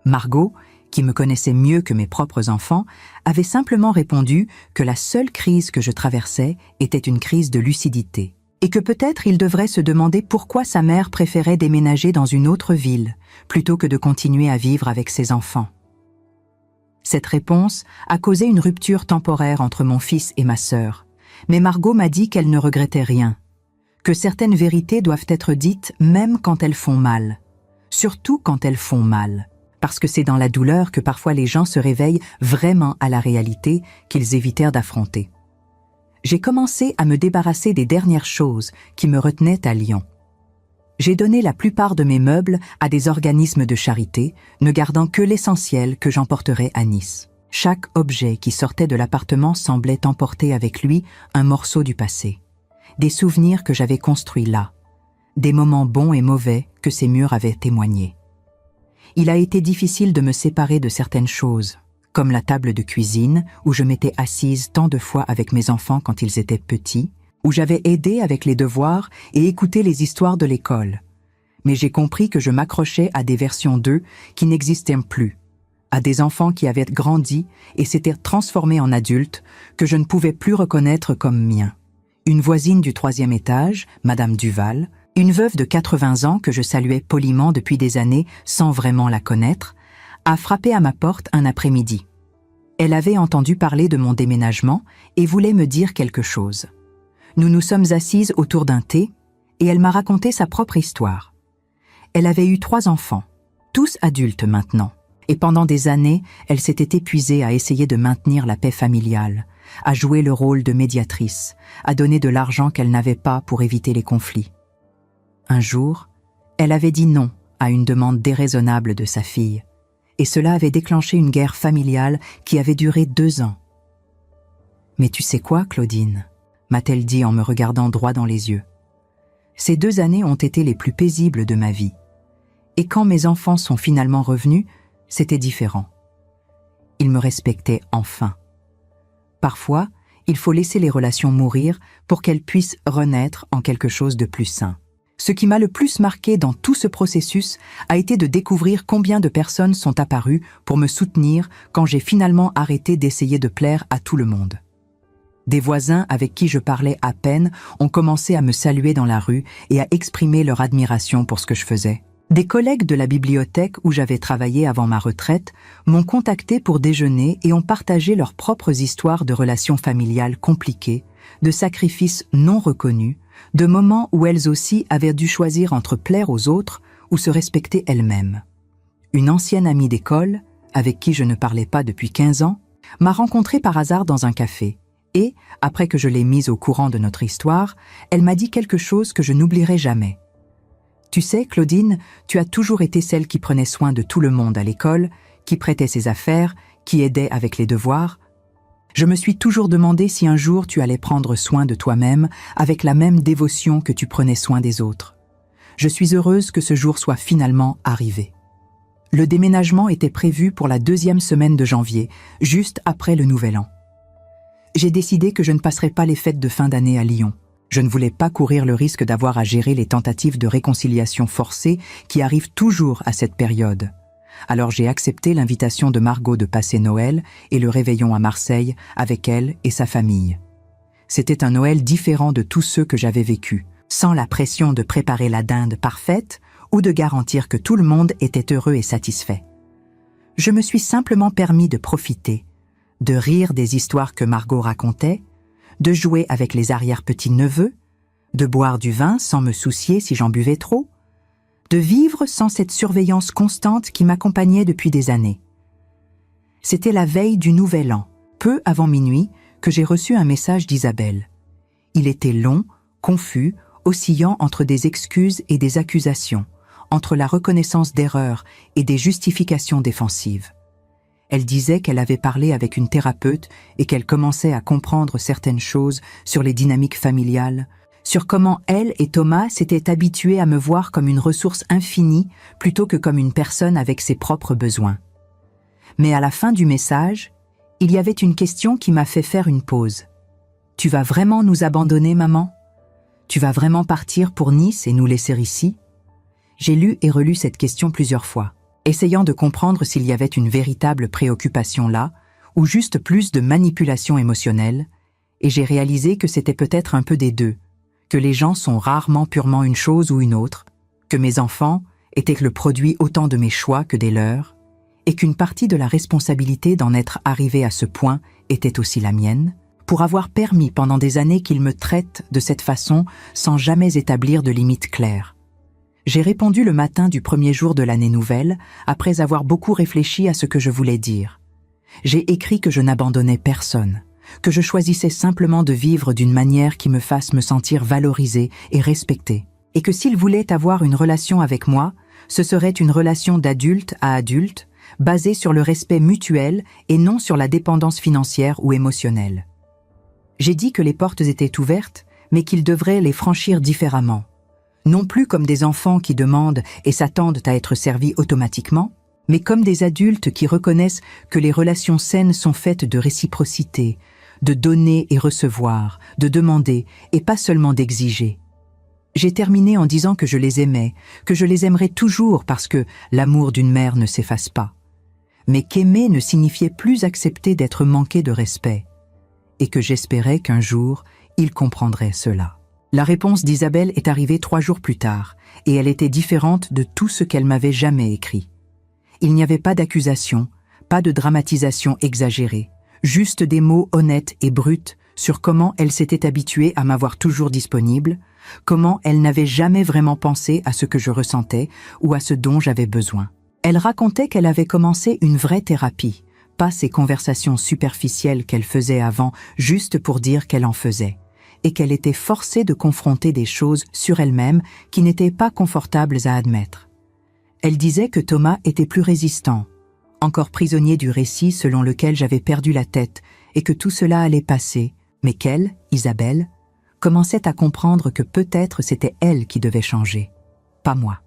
S1: Margot, qui me connaissait mieux que mes propres enfants, avait simplement répondu que la seule crise que je traversais était une crise de lucidité, et que peut-être il devrait se demander pourquoi sa mère préférait déménager dans une autre ville plutôt que de continuer à vivre avec ses enfants. Cette réponse a causé une rupture temporaire entre mon fils et ma sœur, mais Margot m'a dit qu'elle ne regrettait rien, que certaines vérités doivent être dites même quand elles font mal, surtout quand elles font mal, parce que c'est dans la douleur que parfois les gens se réveillent vraiment à la réalité qu'ils évitèrent d'affronter. J'ai commencé à me débarrasser des dernières choses qui me retenaient à Lyon. J'ai donné la plupart de mes meubles à des organismes de charité, ne gardant que l'essentiel que j'emporterais à Nice. Chaque objet qui sortait de l'appartement semblait emporter avec lui un morceau du passé, des souvenirs que j'avais construits là, des moments bons et mauvais que ces murs avaient témoignés. Il a été difficile de me séparer de certaines choses, comme la table de cuisine où je m'étais assise tant de fois avec mes enfants quand ils étaient petits, où j'avais aidé avec les devoirs et écouté les histoires de l'école. Mais j'ai compris que je m'accrochais à des versions d'eux qui n'existaient plus, à des enfants qui avaient grandi et s'étaient transformés en adultes que je ne pouvais plus reconnaître comme miens. Une voisine du 3e étage, Madame Duval, une veuve de 80 ans que je saluais poliment depuis des années sans vraiment la connaître, a frappé à ma porte un après-midi. Elle avait entendu parler de mon déménagement et voulait me dire quelque chose. Nous nous sommes assises autour d'un thé et elle m'a raconté sa propre histoire. Elle avait eu 3 enfants, tous adultes maintenant, et pendant des années, elle s'était épuisée à essayer de maintenir la paix familiale, à jouer le rôle de médiatrice, à donner de l'argent qu'elle n'avait pas pour éviter les conflits. Un jour, elle avait dit non à une demande déraisonnable de sa fille, et cela avait déclenché une guerre familiale qui avait duré 2 ans. « Mais tu sais quoi, Claudine ?» m'a-t-elle dit en me regardant droit dans les yeux. Ces 2 années ont été les plus paisibles de ma vie. Et quand mes enfants sont finalement revenus, c'était différent. Ils me respectaient enfin. Parfois, il faut laisser les relations mourir pour qu'elles puissent renaître en quelque chose de plus sain. Ce qui m'a le plus marqué dans tout ce processus a été de découvrir combien de personnes sont apparues pour me soutenir quand j'ai finalement arrêté d'essayer de plaire à tout le monde. Des voisins avec qui je parlais à peine ont commencé à me saluer dans la rue et à exprimer leur admiration pour ce que je faisais. Des collègues de la bibliothèque où j'avais travaillé avant ma retraite m'ont contacté pour déjeuner et ont partagé leurs propres histoires de relations familiales compliquées, de sacrifices non reconnus, de moments où elles aussi avaient dû choisir entre plaire aux autres ou se respecter elles-mêmes. Une ancienne amie d'école, avec qui je ne parlais pas depuis 15 ans, m'a rencontrée par hasard dans un café. Et, après que je l'ai mise au courant de notre histoire, elle m'a dit quelque chose que je n'oublierai jamais. « Tu sais, Claudine, tu as toujours été celle qui prenait soin de tout le monde à l'école, qui prêtait ses affaires, qui aidait avec les devoirs. Je me suis toujours demandé si un jour tu allais prendre soin de toi-même avec la même dévotion que tu prenais soin des autres. Je suis heureuse que ce jour soit finalement arrivé. » Le déménagement était prévu pour la 2e semaine de janvier, juste après le Nouvel An. J'ai décidé que je ne passerais pas les fêtes de fin d'année à Lyon. Je ne voulais pas courir le risque d'avoir à gérer les tentatives de réconciliation forcée qui arrivent toujours à cette période. Alors j'ai accepté l'invitation de Margot de passer Noël et le réveillon à Marseille avec elle et sa famille. C'était un Noël différent de tous ceux que j'avais vécus, sans la pression de préparer la dinde parfaite ou de garantir que tout le monde était heureux et satisfait. Je me suis simplement permis de profiter, de rire des histoires que Margot racontait, de jouer avec les arrière-petits-neveux, de boire du vin sans me soucier si j'en buvais trop, de vivre sans cette surveillance constante qui m'accompagnait depuis des années. C'était la veille du Nouvel An, peu avant minuit, que j'ai reçu un message d'Isabelle. Il était long, confus, oscillant entre des excuses et des accusations, entre la reconnaissance d'erreurs et des justifications défensives. Elle disait qu'elle avait parlé avec une thérapeute et qu'elle commençait à comprendre certaines choses sur les dynamiques familiales, sur comment elle et Thomas s'étaient habitués à me voir comme une ressource infinie plutôt que comme une personne avec ses propres besoins. Mais à la fin du message, il y avait une question qui m'a fait faire une pause. « Tu vas vraiment nous abandonner, maman ? Tu vas vraiment partir pour Nice et nous laisser ici ?» J'ai lu et relu cette question plusieurs fois, essayant de comprendre s'il y avait une véritable préoccupation là, ou juste plus de manipulation émotionnelle, et j'ai réalisé que c'était peut-être un peu des deux, que les gens sont rarement purement une chose ou une autre, que mes enfants étaient le produit autant de mes choix que des leurs, et qu'une partie de la responsabilité d'en être arrivé à ce point était aussi la mienne, pour avoir permis pendant des années qu'ils me traitent de cette façon sans jamais établir de limites claires. J'ai répondu le matin du premier jour de l'année nouvelle, après avoir beaucoup réfléchi à ce que je voulais dire. J'ai écrit que je n'abandonnais personne, que je choisissais simplement de vivre d'une manière qui me fasse me sentir valorisée et respectée, et que s'ils voulaient avoir une relation avec moi, ce serait une relation d'adulte à adulte, basée sur le respect mutuel et non sur la dépendance financière ou émotionnelle. J'ai dit que les portes étaient ouvertes, mais qu'ils devraient les franchir différemment. Non plus comme des enfants qui demandent et s'attendent à être servis automatiquement, mais comme des adultes qui reconnaissent que les relations saines sont faites de réciprocité, de donner et recevoir, de demander et pas seulement d'exiger. J'ai terminé en disant que je les aimais, que je les aimerais toujours parce que l'amour d'une mère ne s'efface pas. Mais qu'aimer ne signifiait plus accepter d'être manqué de respect, et que j'espérais qu'un jour, ils comprendraient cela. La réponse d'Isabelle est arrivée 3 jours plus tard, et elle était différente de tout ce qu'elle m'avait jamais écrit. Il n'y avait pas d'accusation, pas de dramatisation exagérée, juste des mots honnêtes et bruts sur comment elle s'était habituée à m'avoir toujours disponible, comment elle n'avait jamais vraiment pensé à ce que je ressentais ou à ce dont j'avais besoin. Elle racontait qu'elle avait commencé une vraie thérapie, pas ces conversations superficielles qu'elle faisait avant juste pour dire qu'elle en faisait, et qu'elle était forcée de confronter des choses sur elle-même qui n'étaient pas confortables à admettre. Elle disait que Thomas était plus résistant, encore prisonnier du récit selon lequel j'avais perdu la tête et que tout cela allait passer, mais qu'elle, Isabelle, commençait à comprendre que peut-être c'était elle qui devait changer, pas moi.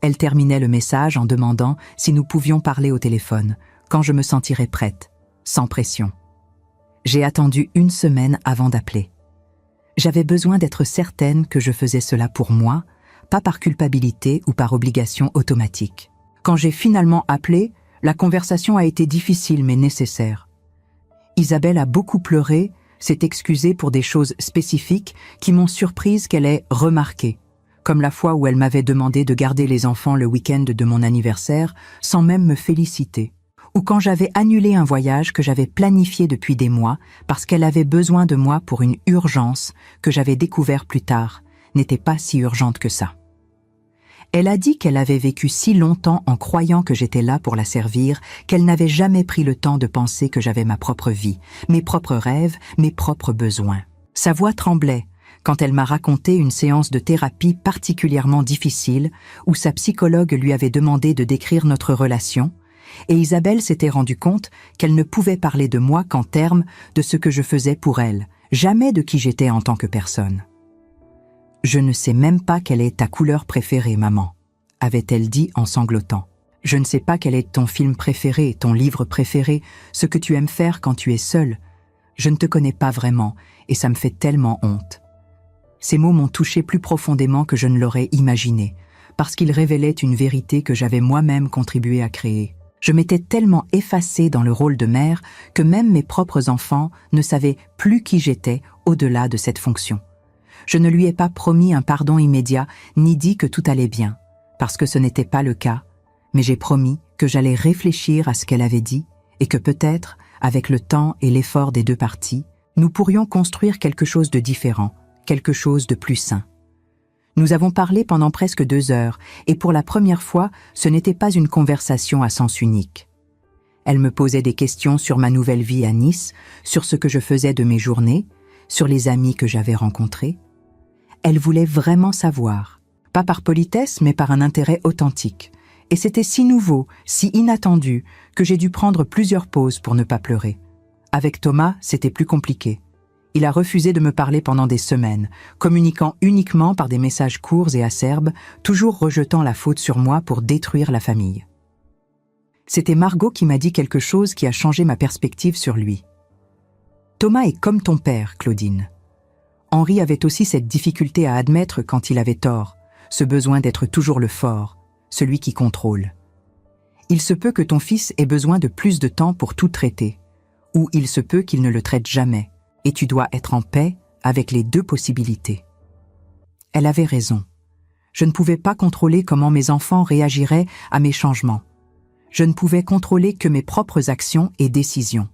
S1: Elle terminait le message en demandant si nous pouvions parler au téléphone, quand je me sentirais prête, sans pression. J'ai attendu 1 semaine avant d'appeler. J'avais besoin d'être certaine que je faisais cela pour moi, pas par culpabilité ou par obligation automatique. Quand j'ai finalement appelé, la conversation a été difficile mais nécessaire. Isabelle a beaucoup pleuré, s'est excusée pour des choses spécifiques qui m'ont surprise qu'elle ait remarquées, comme la fois où elle m'avait demandé de garder les enfants le week-end de mon anniversaire sans même me féliciter, ou quand j'avais annulé un voyage que j'avais planifié depuis des mois parce qu'elle avait besoin de moi pour une urgence que j'avais découvert plus tard n'était pas si urgente que ça. Elle a dit qu'elle avait vécu si longtemps en croyant que j'étais là pour la servir qu'elle n'avait jamais pris le temps de penser que j'avais ma propre vie, mes propres rêves, mes propres besoins. Sa voix tremblait quand elle m'a raconté une séance de thérapie particulièrement difficile où sa psychologue lui avait demandé de décrire notre relation, et Isabelle s'était rendue compte qu'elle ne pouvait parler de moi qu'en termes de ce que je faisais pour elle, jamais de qui j'étais en tant que personne. « Je ne sais même pas quelle est ta couleur préférée, maman », avait-elle dit en sanglotant. « Je ne sais pas quel est ton film préféré, ton livre préféré, ce que tu aimes faire quand tu es seule. Je ne te connais pas vraiment et ça me fait tellement honte. » Ces mots m'ont touché plus profondément que je ne l'aurais imaginé, parce qu'ils révélaient une vérité que j'avais moi-même contribué à créer. Je m'étais tellement effacée dans le rôle de mère que même mes propres enfants ne savaient plus qui j'étais au-delà de cette fonction. Je ne lui ai pas promis un pardon immédiat, ni dit que tout allait bien, parce que ce n'était pas le cas, mais j'ai promis que j'allais réfléchir à ce qu'elle avait dit et que peut-être, avec le temps et l'effort des 2 parties, nous pourrions construire quelque chose de différent, quelque chose de plus sain. Nous avons parlé pendant presque 2 heures, et pour la première fois, ce n'était pas une conversation à sens unique. Elle me posait des questions sur ma nouvelle vie à Nice, sur ce que je faisais de mes journées, sur les amis que j'avais rencontrés. Elle voulait vraiment savoir, pas par politesse, mais par un intérêt authentique. Et c'était si nouveau, si inattendu, que j'ai dû prendre plusieurs pauses pour ne pas pleurer. Avec Thomas, c'était plus compliqué. Il a refusé de me parler pendant des semaines, communiquant uniquement par des messages courts et acerbes, toujours rejetant la faute sur moi pour détruire la famille. C'était Margot qui m'a dit quelque chose qui a changé ma perspective sur lui. « Thomas est comme ton père, Claudine. » Henri avait aussi cette difficulté à admettre quand il avait tort, ce besoin d'être toujours le fort, celui qui contrôle. Il se peut que ton fils ait besoin de plus de temps pour tout traiter, ou il se peut qu'il ne le traite jamais, et tu dois être en paix avec les deux possibilités. Elle avait raison. Je ne pouvais pas contrôler comment mes enfants réagiraient à mes changements. Je ne pouvais contrôler que mes propres actions et décisions.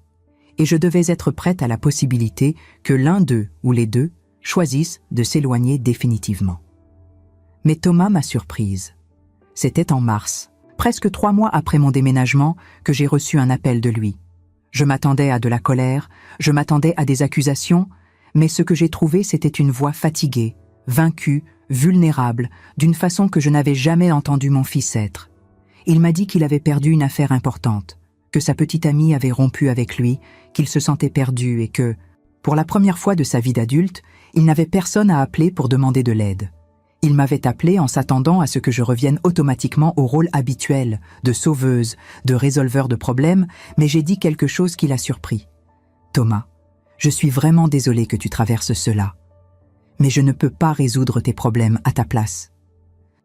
S1: Et je devais être prête à la possibilité que l'un d'eux ou les deux choisissent de s'éloigner définitivement. Mais Thomas m'a surprise. C'était en mars, presque 3 mois après mon déménagement, que j'ai reçu un appel de lui. Je m'attendais à de la colère, je m'attendais à des accusations, mais ce que j'ai trouvé, c'était une voix fatiguée, vaincue, vulnérable, d'une façon que je n'avais jamais entendu mon fils être. Il m'a dit qu'il avait perdu une affaire importante, que sa petite amie avait rompu avec lui, qu'il se sentait perdu et que, pour la première fois de sa vie d'adulte, il n'avait personne à appeler pour demander de l'aide. Il m'avait appelé en s'attendant à ce que je revienne automatiquement au rôle habituel, de sauveuse, de résolveur de problèmes, mais j'ai dit quelque chose qui l'a surpris. « Thomas, je suis vraiment désolée que tu traverses cela. Mais je ne peux pas résoudre tes problèmes à ta place.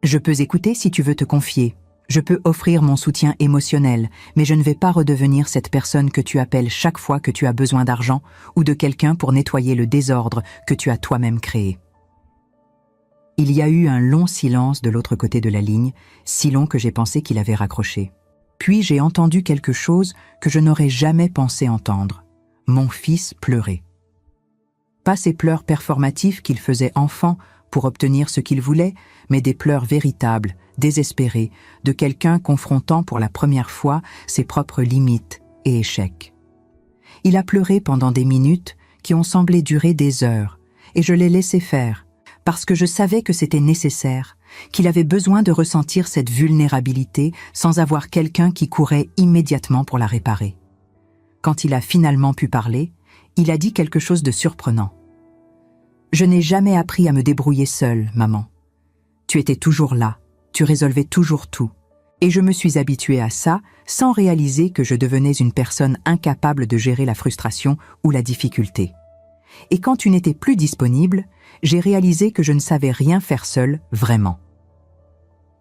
S1: Je peux écouter si tu veux te confier. Je peux offrir mon soutien émotionnel, mais je ne vais pas redevenir cette personne que tu appelles chaque fois que tu as besoin d'argent ou de quelqu'un pour nettoyer le désordre que tu as toi-même créé. » Il y a eu un long silence de l'autre côté de la ligne, si long que j'ai pensé qu'il avait raccroché. Puis j'ai entendu quelque chose que je n'aurais jamais pensé entendre. Mon fils pleurait. Pas ces pleurs performatifs qu'il faisait enfant pour obtenir ce qu'il voulait, mais des pleurs véritables, désespérés, de quelqu'un confrontant pour la première fois ses propres limites et échecs. Il a pleuré pendant des minutes qui ont semblé durer des heures, et je l'ai laissé faire, parce que je savais que c'était nécessaire, qu'il avait besoin de ressentir cette vulnérabilité sans avoir quelqu'un qui courait immédiatement pour la réparer. Quand il a finalement pu parler, il a dit quelque chose de surprenant. « Je n'ai jamais appris à me débrouiller seule, maman. Tu étais toujours là, tu résolvais toujours tout. Et je me suis habituée à ça sans réaliser que je devenais une personne incapable de gérer la frustration ou la difficulté. Et quand tu n'étais plus disponible, j'ai réalisé que je ne savais rien faire seule, vraiment. »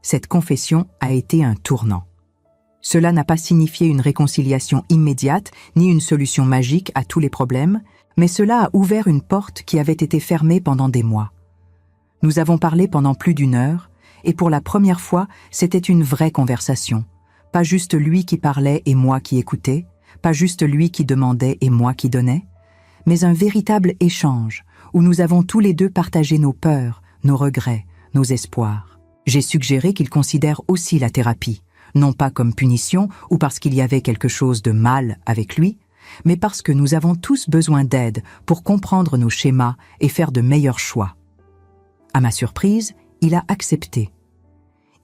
S1: Cette confession a été un tournant. Cela n'a pas signifié une réconciliation immédiate ni une solution magique à tous les problèmes, mais cela a ouvert une porte qui avait été fermée pendant des mois. Nous avons parlé pendant plus d'1 heure, et pour la première fois, c'était une vraie conversation. Pas juste lui qui parlait et moi qui écoutais, pas juste lui qui demandait et moi qui donnais, mais un véritable échange où nous avons tous les deux partagé nos peurs, nos regrets, nos espoirs. J'ai suggéré qu'il considère aussi la thérapie, non pas comme punition ou parce qu'il y avait quelque chose de mal avec lui, mais parce que nous avons tous besoin d'aide pour comprendre nos schémas et faire de meilleurs choix. À ma surprise, il a accepté.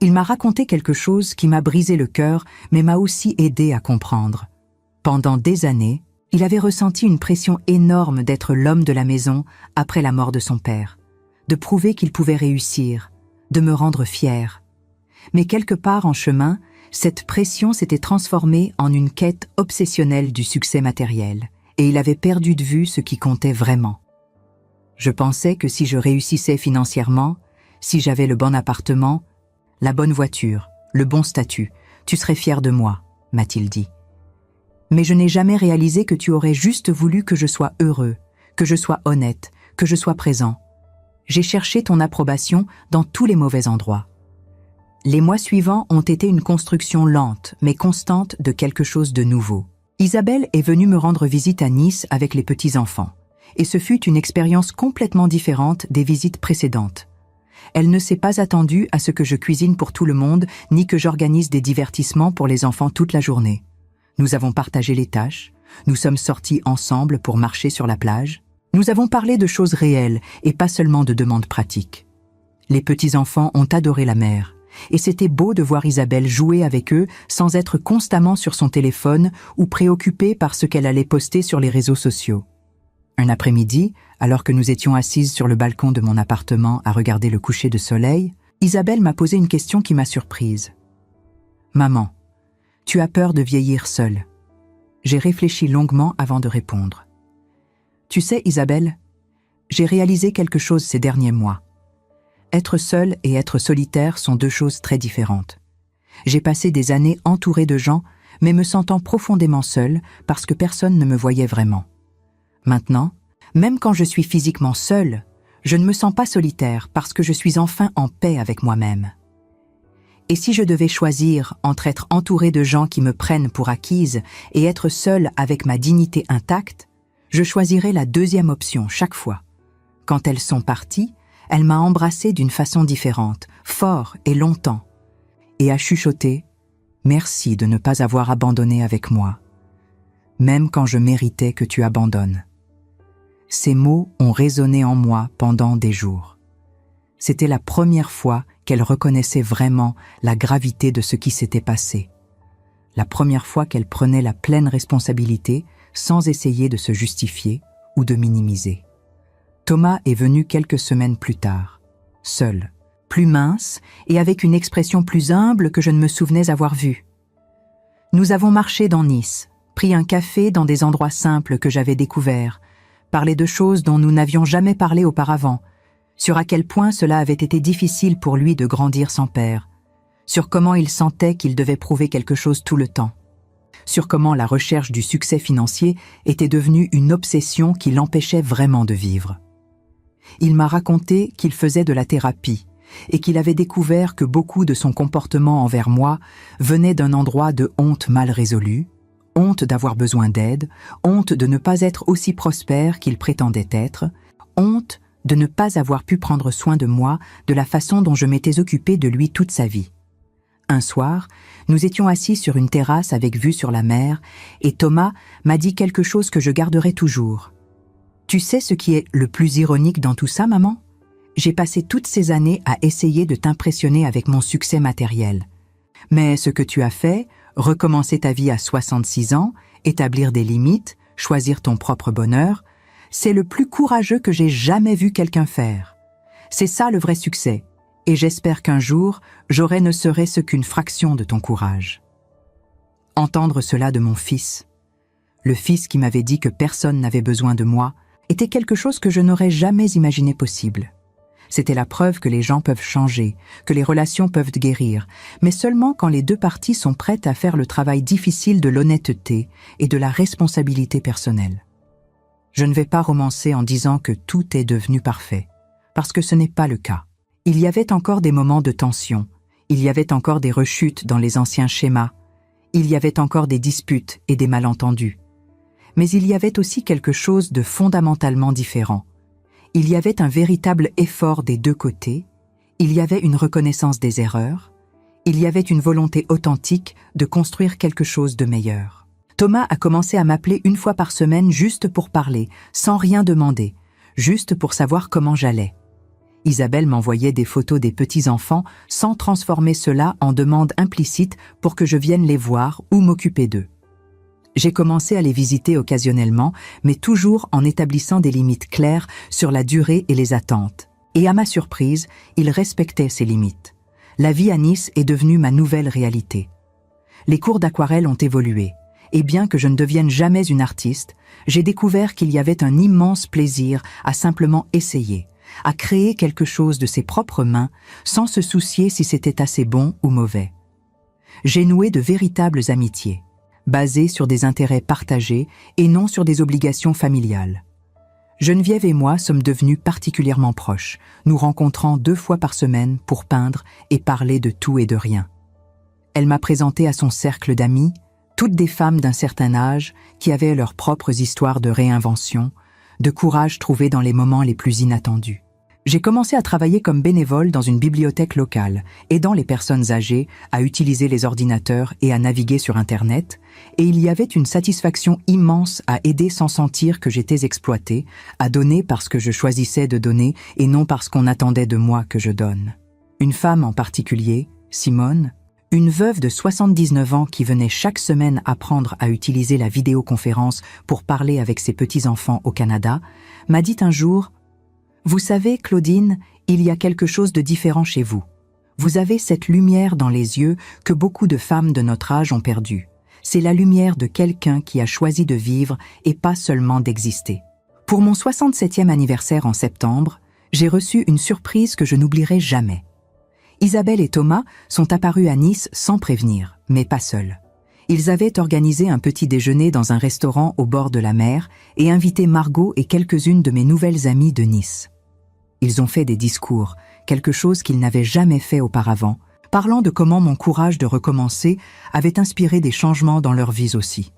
S1: Il m'a raconté quelque chose qui m'a brisé le cœur, mais m'a aussi aidé à comprendre. Pendant des années, il avait ressenti une pression énorme d'être l'homme de la maison après la mort de son père, de prouver qu'il pouvait réussir, de me rendre fière. Mais quelque part en chemin, cette pression s'était transformée en une quête obsessionnelle du succès matériel, et il avait perdu de vue ce qui comptait vraiment. Je pensais que si je réussissais financièrement, si j'avais le bon appartement, la bonne voiture, le bon statut, tu serais fier de moi, m'a-t-il dit. Mais je n'ai jamais réalisé que tu aurais juste voulu que je sois heureux, que je sois honnête, que je sois présent. J'ai cherché ton approbation dans tous les mauvais endroits. Les mois suivants ont été une construction lente, mais constante de quelque chose de nouveau. Isabelle est venue me rendre visite à Nice avec les petits-enfants, et ce fut une expérience complètement différente des visites précédentes. Elle ne s'est pas attendue à ce que je cuisine pour tout le monde, ni que j'organise des divertissements pour les enfants toute la journée. Nous avons partagé les tâches, nous sommes sortis ensemble pour marcher sur la plage, nous avons parlé de choses réelles et pas seulement de demandes pratiques. Les petits-enfants ont adoré la mer, et c'était beau de voir Isabelle jouer avec eux sans être constamment sur son téléphone ou préoccupée par ce qu'elle allait poster sur les réseaux sociaux. Un après-midi, alors que nous étions assises sur le balcon de mon appartement à regarder le coucher de soleil, Isabelle m'a posé une question qui m'a surprise. « Maman, tu as peur de vieillir seule ?» J'ai réfléchi longuement avant de répondre. « Tu sais, Isabelle, j'ai réalisé quelque chose ces derniers mois. Être seule et être solitaire sont 2 choses très différentes. J'ai passé des années entourée de gens, mais me sentant profondément seule parce que personne ne me voyait vraiment. Maintenant, Même quand je suis physiquement seule, je ne me sens pas solitaire parce que je suis enfin en paix avec moi-même. Et si je devais choisir entre être entourée de gens qui me prennent pour acquise et être seule avec ma dignité intacte, je choisirais la deuxième option chaque fois. Quand elles sont parties, elle m'a embrassée d'une façon différente, fort et longtemps, et a chuchoté « Merci de ne pas avoir abandonné avec moi, même quand je méritais que tu abandonnes. » Ces mots ont résonné en moi pendant des jours. C'était la première fois qu'elle reconnaissait vraiment la gravité de ce qui s'était passé. La première fois qu'elle prenait la pleine responsabilité sans essayer de se justifier ou de minimiser. Thomas est venu quelques semaines plus tard, seul, plus mince et avec une expression plus humble que je ne me souvenais avoir vue. Nous avons marché dans Nice, pris un café dans des endroits simples que j'avais découverts, parlé de choses dont nous n'avions jamais parlé auparavant, sur à quel point cela avait été difficile pour lui de grandir sans père, sur comment il sentait qu'il devait prouver quelque chose tout le temps, sur comment la recherche du succès financier était devenue une obsession qui l'empêchait vraiment de vivre. Il m'a raconté qu'il faisait de la thérapie et qu'il avait découvert que beaucoup de son comportement envers moi venait d'un endroit de honte mal résolue, honte d'avoir besoin d'aide, honte de ne pas être aussi prospère qu'il prétendait être, honte de ne pas avoir pu prendre soin de moi de la façon dont je m'étais occupée de lui toute sa vie. Un soir, nous étions assis sur une terrasse avec vue sur la mer et Thomas m'a dit quelque chose que je garderai toujours. « Tu sais ce qui est le plus ironique dans tout ça, maman ? J'ai passé toutes ces années à essayer de t'impressionner avec mon succès matériel. Mais ce que tu as fait, recommencer ta vie à 66 ans, établir des limites, choisir ton propre bonheur, c'est le plus courageux que j'ai jamais vu quelqu'un faire. C'est ça le vrai succès, et j'espère qu'un jour, j'aurai ne serait-ce qu'une fraction de ton courage. » Entendre cela de mon fils, le fils qui m'avait dit que personne n'avait besoin de moi, était quelque chose que je n'aurais jamais imaginé possible. C'était la preuve que les gens peuvent changer, que les relations peuvent guérir, mais seulement quand les deux parties sont prêtes à faire le travail difficile de l'honnêteté et de la responsabilité personnelle. Je ne vais pas romancer en disant que tout est devenu parfait, parce que ce n'est pas le cas. Il y avait encore des moments de tension, il y avait encore des rechutes dans les anciens schémas, il y avait encore des disputes et des malentendus. Mais il y avait aussi quelque chose de fondamentalement différent. Il y avait un véritable effort des deux côtés, il y avait une reconnaissance des erreurs, il y avait une volonté authentique de construire quelque chose de meilleur. Thomas a commencé à m'appeler une fois par semaine juste pour parler, sans rien demander, juste pour savoir comment j'allais. Isabelle m'envoyait des photos des petits-enfants sans transformer cela en demande implicite pour que je vienne les voir ou m'occuper d'eux. J'ai commencé à les visiter occasionnellement, mais toujours en établissant des limites claires sur la durée et les attentes. Et à ma surprise, ils respectaient ces limites. La vie à Nice est devenue ma nouvelle réalité. Les cours d'aquarelle ont évolué, et bien que je ne devienne jamais une artiste, j'ai découvert qu'il y avait un immense plaisir à simplement essayer, à créer quelque chose de ses propres mains, sans se soucier si c'était assez bon ou mauvais. J'ai noué de véritables amitiés, basées sur des intérêts partagés et non sur des obligations familiales. Geneviève et moi sommes devenus particulièrement proches, nous rencontrant 2 fois par semaine pour peindre et parler de tout et de rien. Elle m'a présenté à son cercle d'amis, toutes des femmes d'un certain âge qui avaient leurs propres histoires de réinvention, de courage trouvé dans les moments les plus inattendus. J'ai commencé à travailler comme bénévole dans une bibliothèque locale, aidant les personnes âgées à utiliser les ordinateurs et à naviguer sur Internet, et il y avait une satisfaction immense à aider sans sentir que j'étais exploitée, à donner parce que je choisissais de donner et non parce qu'on attendait de moi que je donne. Une femme en particulier, Simone, une veuve de 79 ans qui venait chaque semaine apprendre à utiliser la vidéoconférence pour parler avec ses petits-enfants au Canada, m'a dit un jour: « Vous savez, Claudine, il y a quelque chose de différent chez vous. Vous avez cette lumière dans les yeux que beaucoup de femmes de notre âge ont perdue. C'est la lumière de quelqu'un qui a choisi de vivre et pas seulement d'exister. » Pour mon 67e anniversaire en septembre, j'ai reçu une surprise que je n'oublierai jamais. Isabelle et Thomas sont apparus à Nice sans prévenir, mais pas seuls. Ils avaient organisé un petit déjeuner dans un restaurant au bord de la mer et invité Margot et quelques-unes de mes nouvelles amies de Nice. Ils ont fait des discours, quelque chose qu'ils n'avaient jamais fait auparavant, parlant de comment mon courage de recommencer avait inspiré des changements dans leurs vies aussi.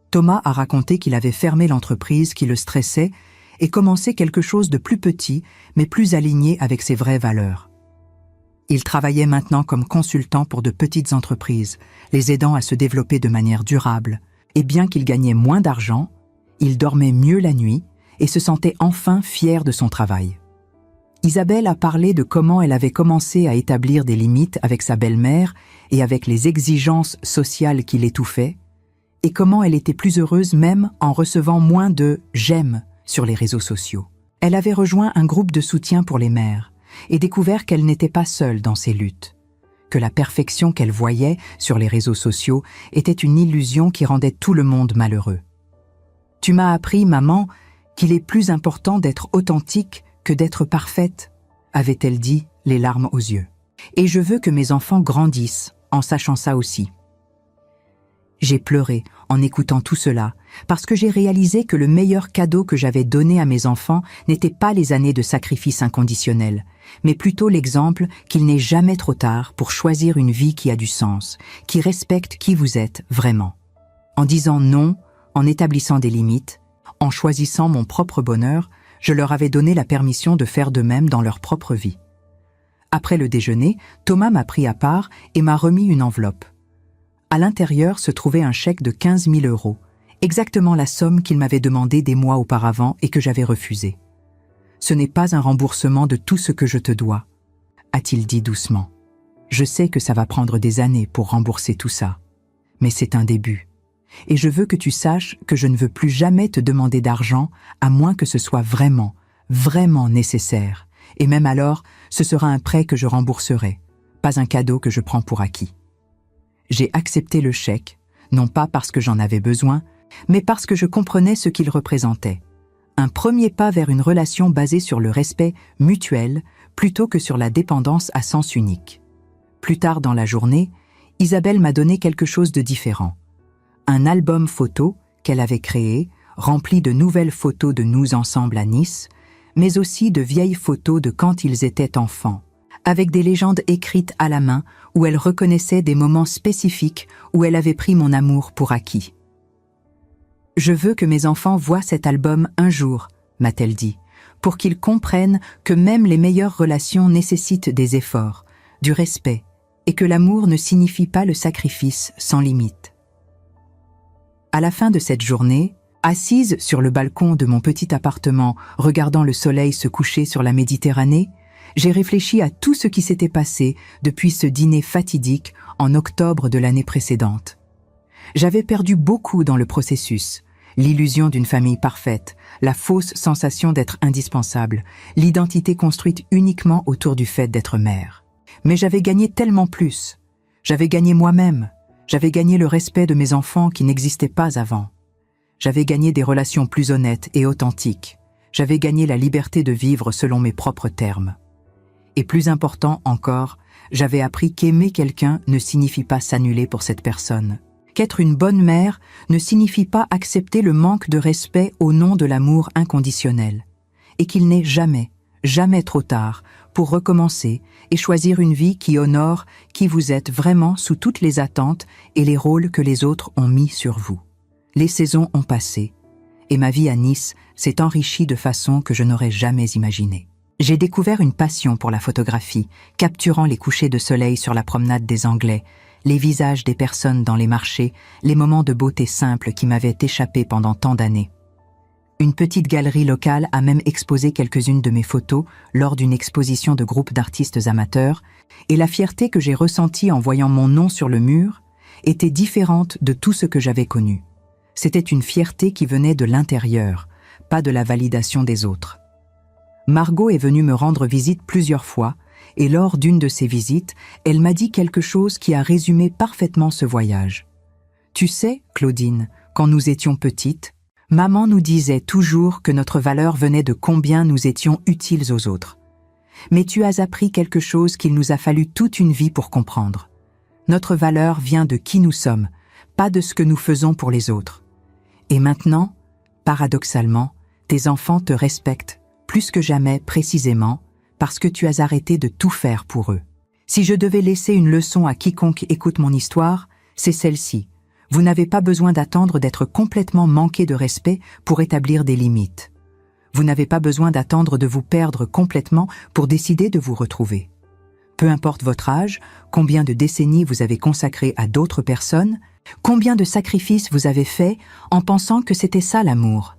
S1: Thomas a raconté qu'il avait fermé l'entreprise qui le stressait et commencé quelque chose de plus petit, mais plus aligné avec ses vraies valeurs. Il travaillait maintenant comme consultant pour de petites entreprises, les aidant à se développer de manière durable, et bien qu'il gagnait moins d'argent, il dormait mieux la nuit et se sentait enfin fier de son travail. Isabelle a parlé de comment elle avait commencé à établir des limites avec sa belle-mère et avec les exigences sociales qui l'étouffaient, et comment elle était plus heureuse même en recevant moins de « j'aime » sur les réseaux sociaux. Elle avait rejoint un groupe de soutien pour les mères et découvert qu'elle n'était pas seule dans ses luttes, que la perfection qu'elle voyait sur les réseaux sociaux était une illusion qui rendait tout le monde malheureux. « Tu m'as appris, maman, qu'il est plus important d'être authentique que d'être parfaite, avait-elle dit, les larmes aux yeux. Et je veux que mes enfants grandissent en sachant ça aussi. J'ai pleuré en écoutant tout cela, parce que j'ai réalisé que le meilleur cadeau que j'avais donné à mes enfants n'était pas les années de sacrifice inconditionnel, mais plutôt l'exemple qu'il n'est jamais trop tard pour choisir une vie qui a du sens, qui respecte qui vous êtes vraiment. En disant non, en établissant des limites, en choisissant mon propre bonheur, je leur avais donné la permission de faire de même dans leur propre vie. Après le déjeuner, Thomas m'a pris à part et m'a remis une enveloppe. À l'intérieur se trouvait un chèque de 15 000 €, exactement la somme qu'il m'avait demandée des mois auparavant et que j'avais refusée. « Ce n'est pas un remboursement de tout ce que je te dois, » a-t-il dit doucement. « Je sais que ça va prendre des années pour rembourser tout ça, mais c'est un début. Et je veux que tu saches que je ne veux plus jamais te demander d'argent à moins que ce soit vraiment, vraiment nécessaire. Et même alors, ce sera un prêt que je rembourserai, pas un cadeau que je prends pour acquis. » J'ai accepté le chèque, non pas parce que j'en avais besoin, mais parce que je comprenais ce qu'il représentait. Un premier pas vers une relation basée sur le respect mutuel plutôt que sur la dépendance à sens unique. Plus tard dans la journée, Isabelle m'a donné quelque chose de différent. Un album photo qu'elle avait créé, rempli de nouvelles photos de nous ensemble à Nice, mais aussi de vieilles photos de quand ils étaient enfants, avec des légendes écrites à la main où elle reconnaissait des moments spécifiques où elle avait pris mon amour pour acquis. « Je veux que mes enfants voient cet album un jour, » m'a-t-elle dit, « pour qu'ils comprennent que même les meilleures relations nécessitent des efforts, du respect, et que l'amour ne signifie pas le sacrifice sans limite. » À la fin de cette journée, assise sur le balcon de mon petit appartement, regardant le soleil se coucher sur la Méditerranée, j'ai réfléchi à tout ce qui s'était passé depuis ce dîner fatidique en octobre de l'année précédente. J'avais perdu beaucoup dans le processus, l'illusion d'une famille parfaite, la fausse sensation d'être indispensable, l'identité construite uniquement autour du fait d'être mère. Mais j'avais gagné tellement plus. J'avais gagné moi-même. J'avais gagné le respect de mes enfants qui n'existait pas avant. J'avais gagné des relations plus honnêtes et authentiques. J'avais gagné la liberté de vivre selon mes propres termes. Et plus important encore, j'avais appris qu'aimer quelqu'un ne signifie pas s'annuler pour cette personne. Qu'être une bonne mère ne signifie pas accepter le manque de respect au nom de l'amour inconditionnel. Et qu'il n'est jamais, jamais trop tard pour recommencer et choisir une vie qui honore qui vous êtes vraiment sous toutes les attentes et les rôles que les autres ont mis sur vous. Les saisons ont passé, et ma vie à Nice s'est enrichie de façon que je n'aurais jamais imaginée. J'ai découvert une passion pour la photographie, capturant les couchers de soleil sur la promenade des Anglais, les visages des personnes dans les marchés, les moments de beauté simple qui m'avaient échappé pendant tant d'années. Une petite galerie locale a même exposé quelques-unes de mes photos lors d'une exposition de groupes d'artistes amateurs, et la fierté que j'ai ressentie en voyant mon nom sur le mur était différente de tout ce que j'avais connu. C'était une fierté qui venait de l'intérieur, pas de la validation des autres. Margot est venue me rendre visite plusieurs fois, et lors d'une de ces visites, elle m'a dit quelque chose qui a résumé parfaitement ce voyage. « Tu sais, Claudine, quand nous étions petites, maman nous disait toujours que notre valeur venait de combien nous étions utiles aux autres. Mais tu as appris quelque chose qu'il nous a fallu toute une vie pour comprendre. Notre valeur vient de qui nous sommes, pas de ce que nous faisons pour les autres. Et maintenant, paradoxalement, tes enfants te respectent plus que jamais précisément parce que tu as arrêté de tout faire pour eux. Si je devais laisser une leçon à quiconque écoute mon histoire, c'est celle-ci. Vous n'avez pas besoin d'attendre d'être complètement manqué de respect pour établir des limites. Vous n'avez pas besoin d'attendre de vous perdre complètement pour décider de vous retrouver. Peu importe votre âge, combien de décennies vous avez consacré à d'autres personnes, combien de sacrifices vous avez faits en pensant que c'était ça l'amour.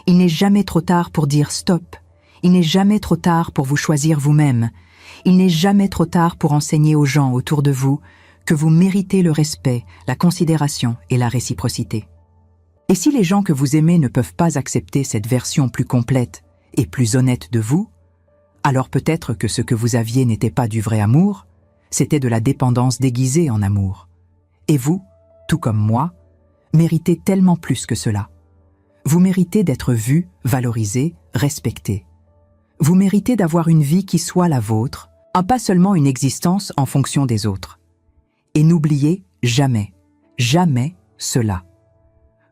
S1: Il n'est jamais trop tard pour dire stop. Il n'est jamais trop tard pour vous choisir vous-même. Il n'est jamais trop tard pour enseigner aux gens autour de vous que vous méritez le respect, la considération et la réciprocité. Et si les gens que vous aimez ne peuvent pas accepter cette version plus complète et plus honnête de vous, alors peut-être que ce que vous aviez n'était pas du vrai amour, c'était de la dépendance déguisée en amour. Et vous, tout comme moi, méritez tellement plus que cela. Vous méritez d'être vu, valorisé, respecté. Vous méritez d'avoir une vie qui soit la vôtre, pas seulement une existence en fonction des autres. Et n'oubliez jamais, jamais cela.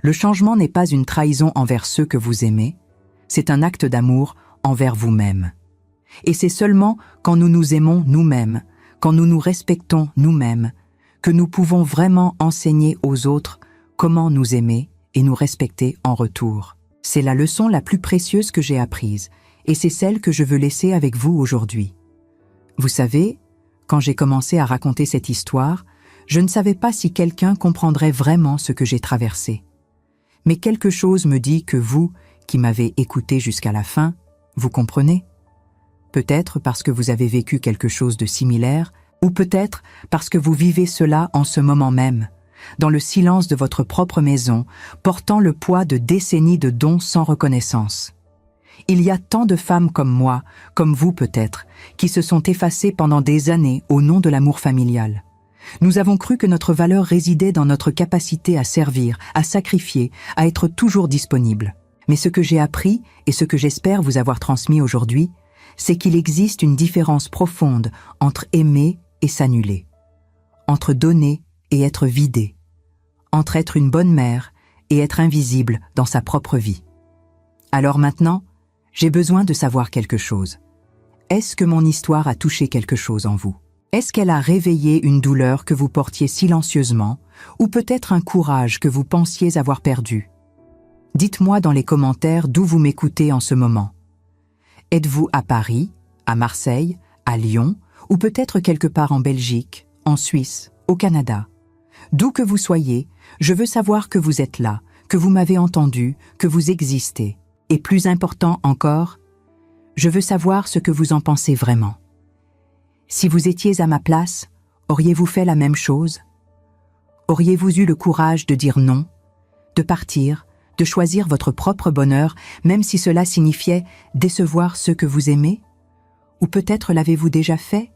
S1: Le changement n'est pas une trahison envers ceux que vous aimez, c'est un acte d'amour envers vous-même. Et c'est seulement quand nous nous aimons nous-mêmes, quand nous nous respectons nous-mêmes, que nous pouvons vraiment enseigner aux autres comment nous aimer et nous respecter en retour. C'est la leçon la plus précieuse que j'ai apprise, et c'est celle que je veux laisser avec vous aujourd'hui. Vous savez, quand j'ai commencé à raconter cette histoire, je ne savais pas si quelqu'un comprendrait vraiment ce que j'ai traversé. Mais quelque chose me dit que vous, qui m'avez écouté jusqu'à la fin, vous comprenez. Peut-être parce que vous avez vécu quelque chose de similaire, ou peut-être parce que vous vivez cela en ce moment même, dans le silence de votre propre maison, portant le poids de décennies de dons sans reconnaissance. Il y a tant de femmes comme moi, comme vous peut-être, qui se sont effacées pendant des années au nom de l'amour familial. Nous avons cru que notre valeur résidait dans notre capacité à servir, à sacrifier, à être toujours disponible. Mais ce que j'ai appris, et ce que j'espère vous avoir transmis aujourd'hui, c'est qu'il existe une différence profonde entre aimer et s'annuler, entre donner et être vidé, entre être une bonne mère et être invisible dans sa propre vie. Alors maintenant, j'ai besoin de savoir quelque chose. Est-ce que mon histoire a touché quelque chose en vous? Est-ce qu'elle a réveillé une douleur que vous portiez silencieusement, ou peut-être un courage que vous pensiez avoir perdu? Dites-moi dans les commentaires d'où vous m'écoutez en ce moment. Êtes-vous à Paris, à Marseille, à Lyon, ou peut-être quelque part en Belgique, en Suisse, au Canada? D'où que vous soyez, je veux savoir que vous êtes là, que vous m'avez entendu, que vous existez. Et plus important encore, je veux savoir ce que vous en pensez vraiment. Si vous étiez à ma place, auriez-vous fait la même chose? Auriez-vous eu le courage de dire non, de partir, de choisir votre propre bonheur, même si cela signifiait décevoir ceux que vous aimez? Ou peut-être l'avez-vous déjà fait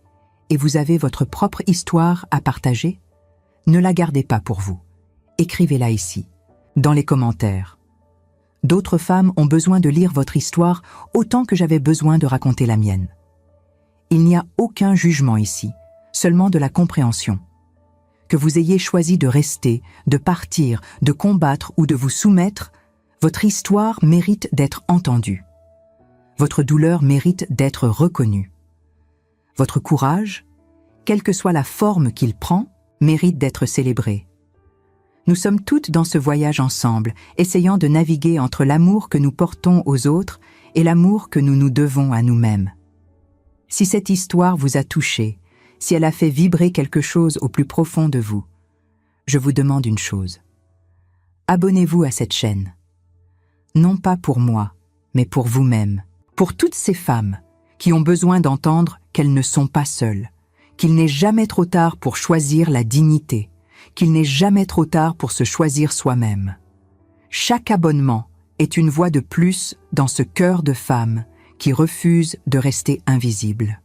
S1: et vous avez votre propre histoire à partager? Ne la gardez pas pour vous. Écrivez-la ici, dans les commentaires. D'autres femmes ont besoin de lire votre histoire autant que j'avais besoin de raconter la mienne. Il n'y a aucun jugement ici, seulement de la compréhension. Que vous ayez choisi de rester, de partir, de combattre ou de vous soumettre, votre histoire mérite d'être entendue. Votre douleur mérite d'être reconnue. Votre courage, quelle que soit la forme qu'il prend, mérite d'être célébré. Nous sommes toutes dans ce voyage ensemble, essayant de naviguer entre l'amour que nous portons aux autres et l'amour que nous nous devons à nous-mêmes. Si cette histoire vous a touché, si elle a fait vibrer quelque chose au plus profond de vous, je vous demande une chose. Abonnez-vous à cette chaîne. Non pas pour moi, mais pour vous-même, pour toutes ces femmes qui ont besoin d'entendre qu'elles ne sont pas seules, qu'il n'est jamais trop tard pour choisir la dignité, qu'il n'est jamais trop tard pour se choisir soi-même. Chaque abonnement est une voix de plus dans ce cœur de femme qui refuse de rester invisible.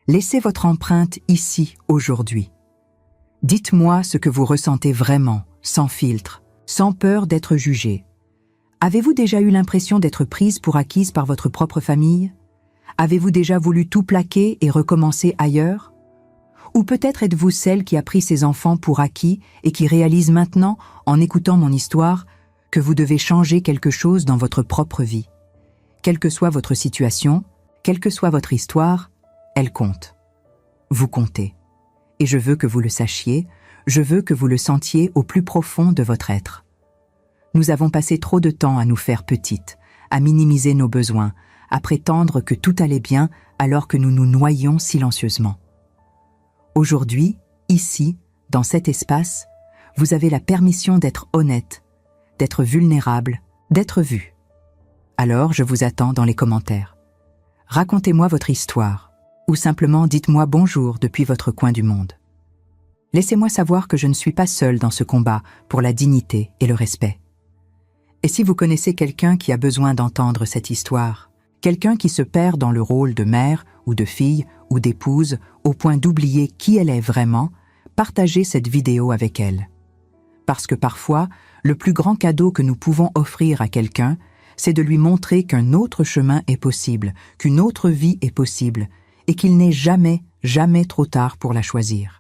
S1: Laissez votre empreinte ici, aujourd'hui. Dites-moi ce que vous ressentez vraiment, sans filtre, sans peur d'être jugée. Avez-vous déjà eu l'impression d'être prise pour acquise par votre propre famille? Avez-vous déjà voulu tout plaquer et recommencer ailleurs? Ou peut-être êtes-vous celle qui a pris ses enfants pour acquis et qui réalise maintenant, en écoutant mon histoire, que vous devez changer quelque chose dans votre propre vie. Quelle que soit votre situation, quelle que soit votre histoire, elle compte. Vous comptez. Et je veux que vous le sachiez, je veux que vous le sentiez au plus profond de votre être. Nous avons passé trop de temps à nous faire petites, à minimiser nos besoins, à prétendre que tout allait bien alors que nous nous noyions silencieusement. Aujourd'hui, ici, dans cet espace, vous avez la permission d'être honnête, d'être vulnérable, d'être vu. Alors, je vous attends dans les commentaires. Racontez-moi votre histoire, ou simplement dites-moi bonjour depuis votre coin du monde. Laissez-moi savoir que je ne suis pas seule dans ce combat pour la dignité et le respect. Et si vous connaissez quelqu'un qui a besoin d'entendre cette histoire, quelqu'un qui se perd dans le rôle de mère ou de fille ou d'épouse au point d'oublier qui elle est vraiment, partagez cette vidéo avec elle. Parce que parfois, le plus grand cadeau que nous pouvons offrir à quelqu'un, c'est de lui montrer qu'un autre chemin est possible, qu'une autre vie est possible, et qu'il n'est jamais, jamais trop tard pour la choisir.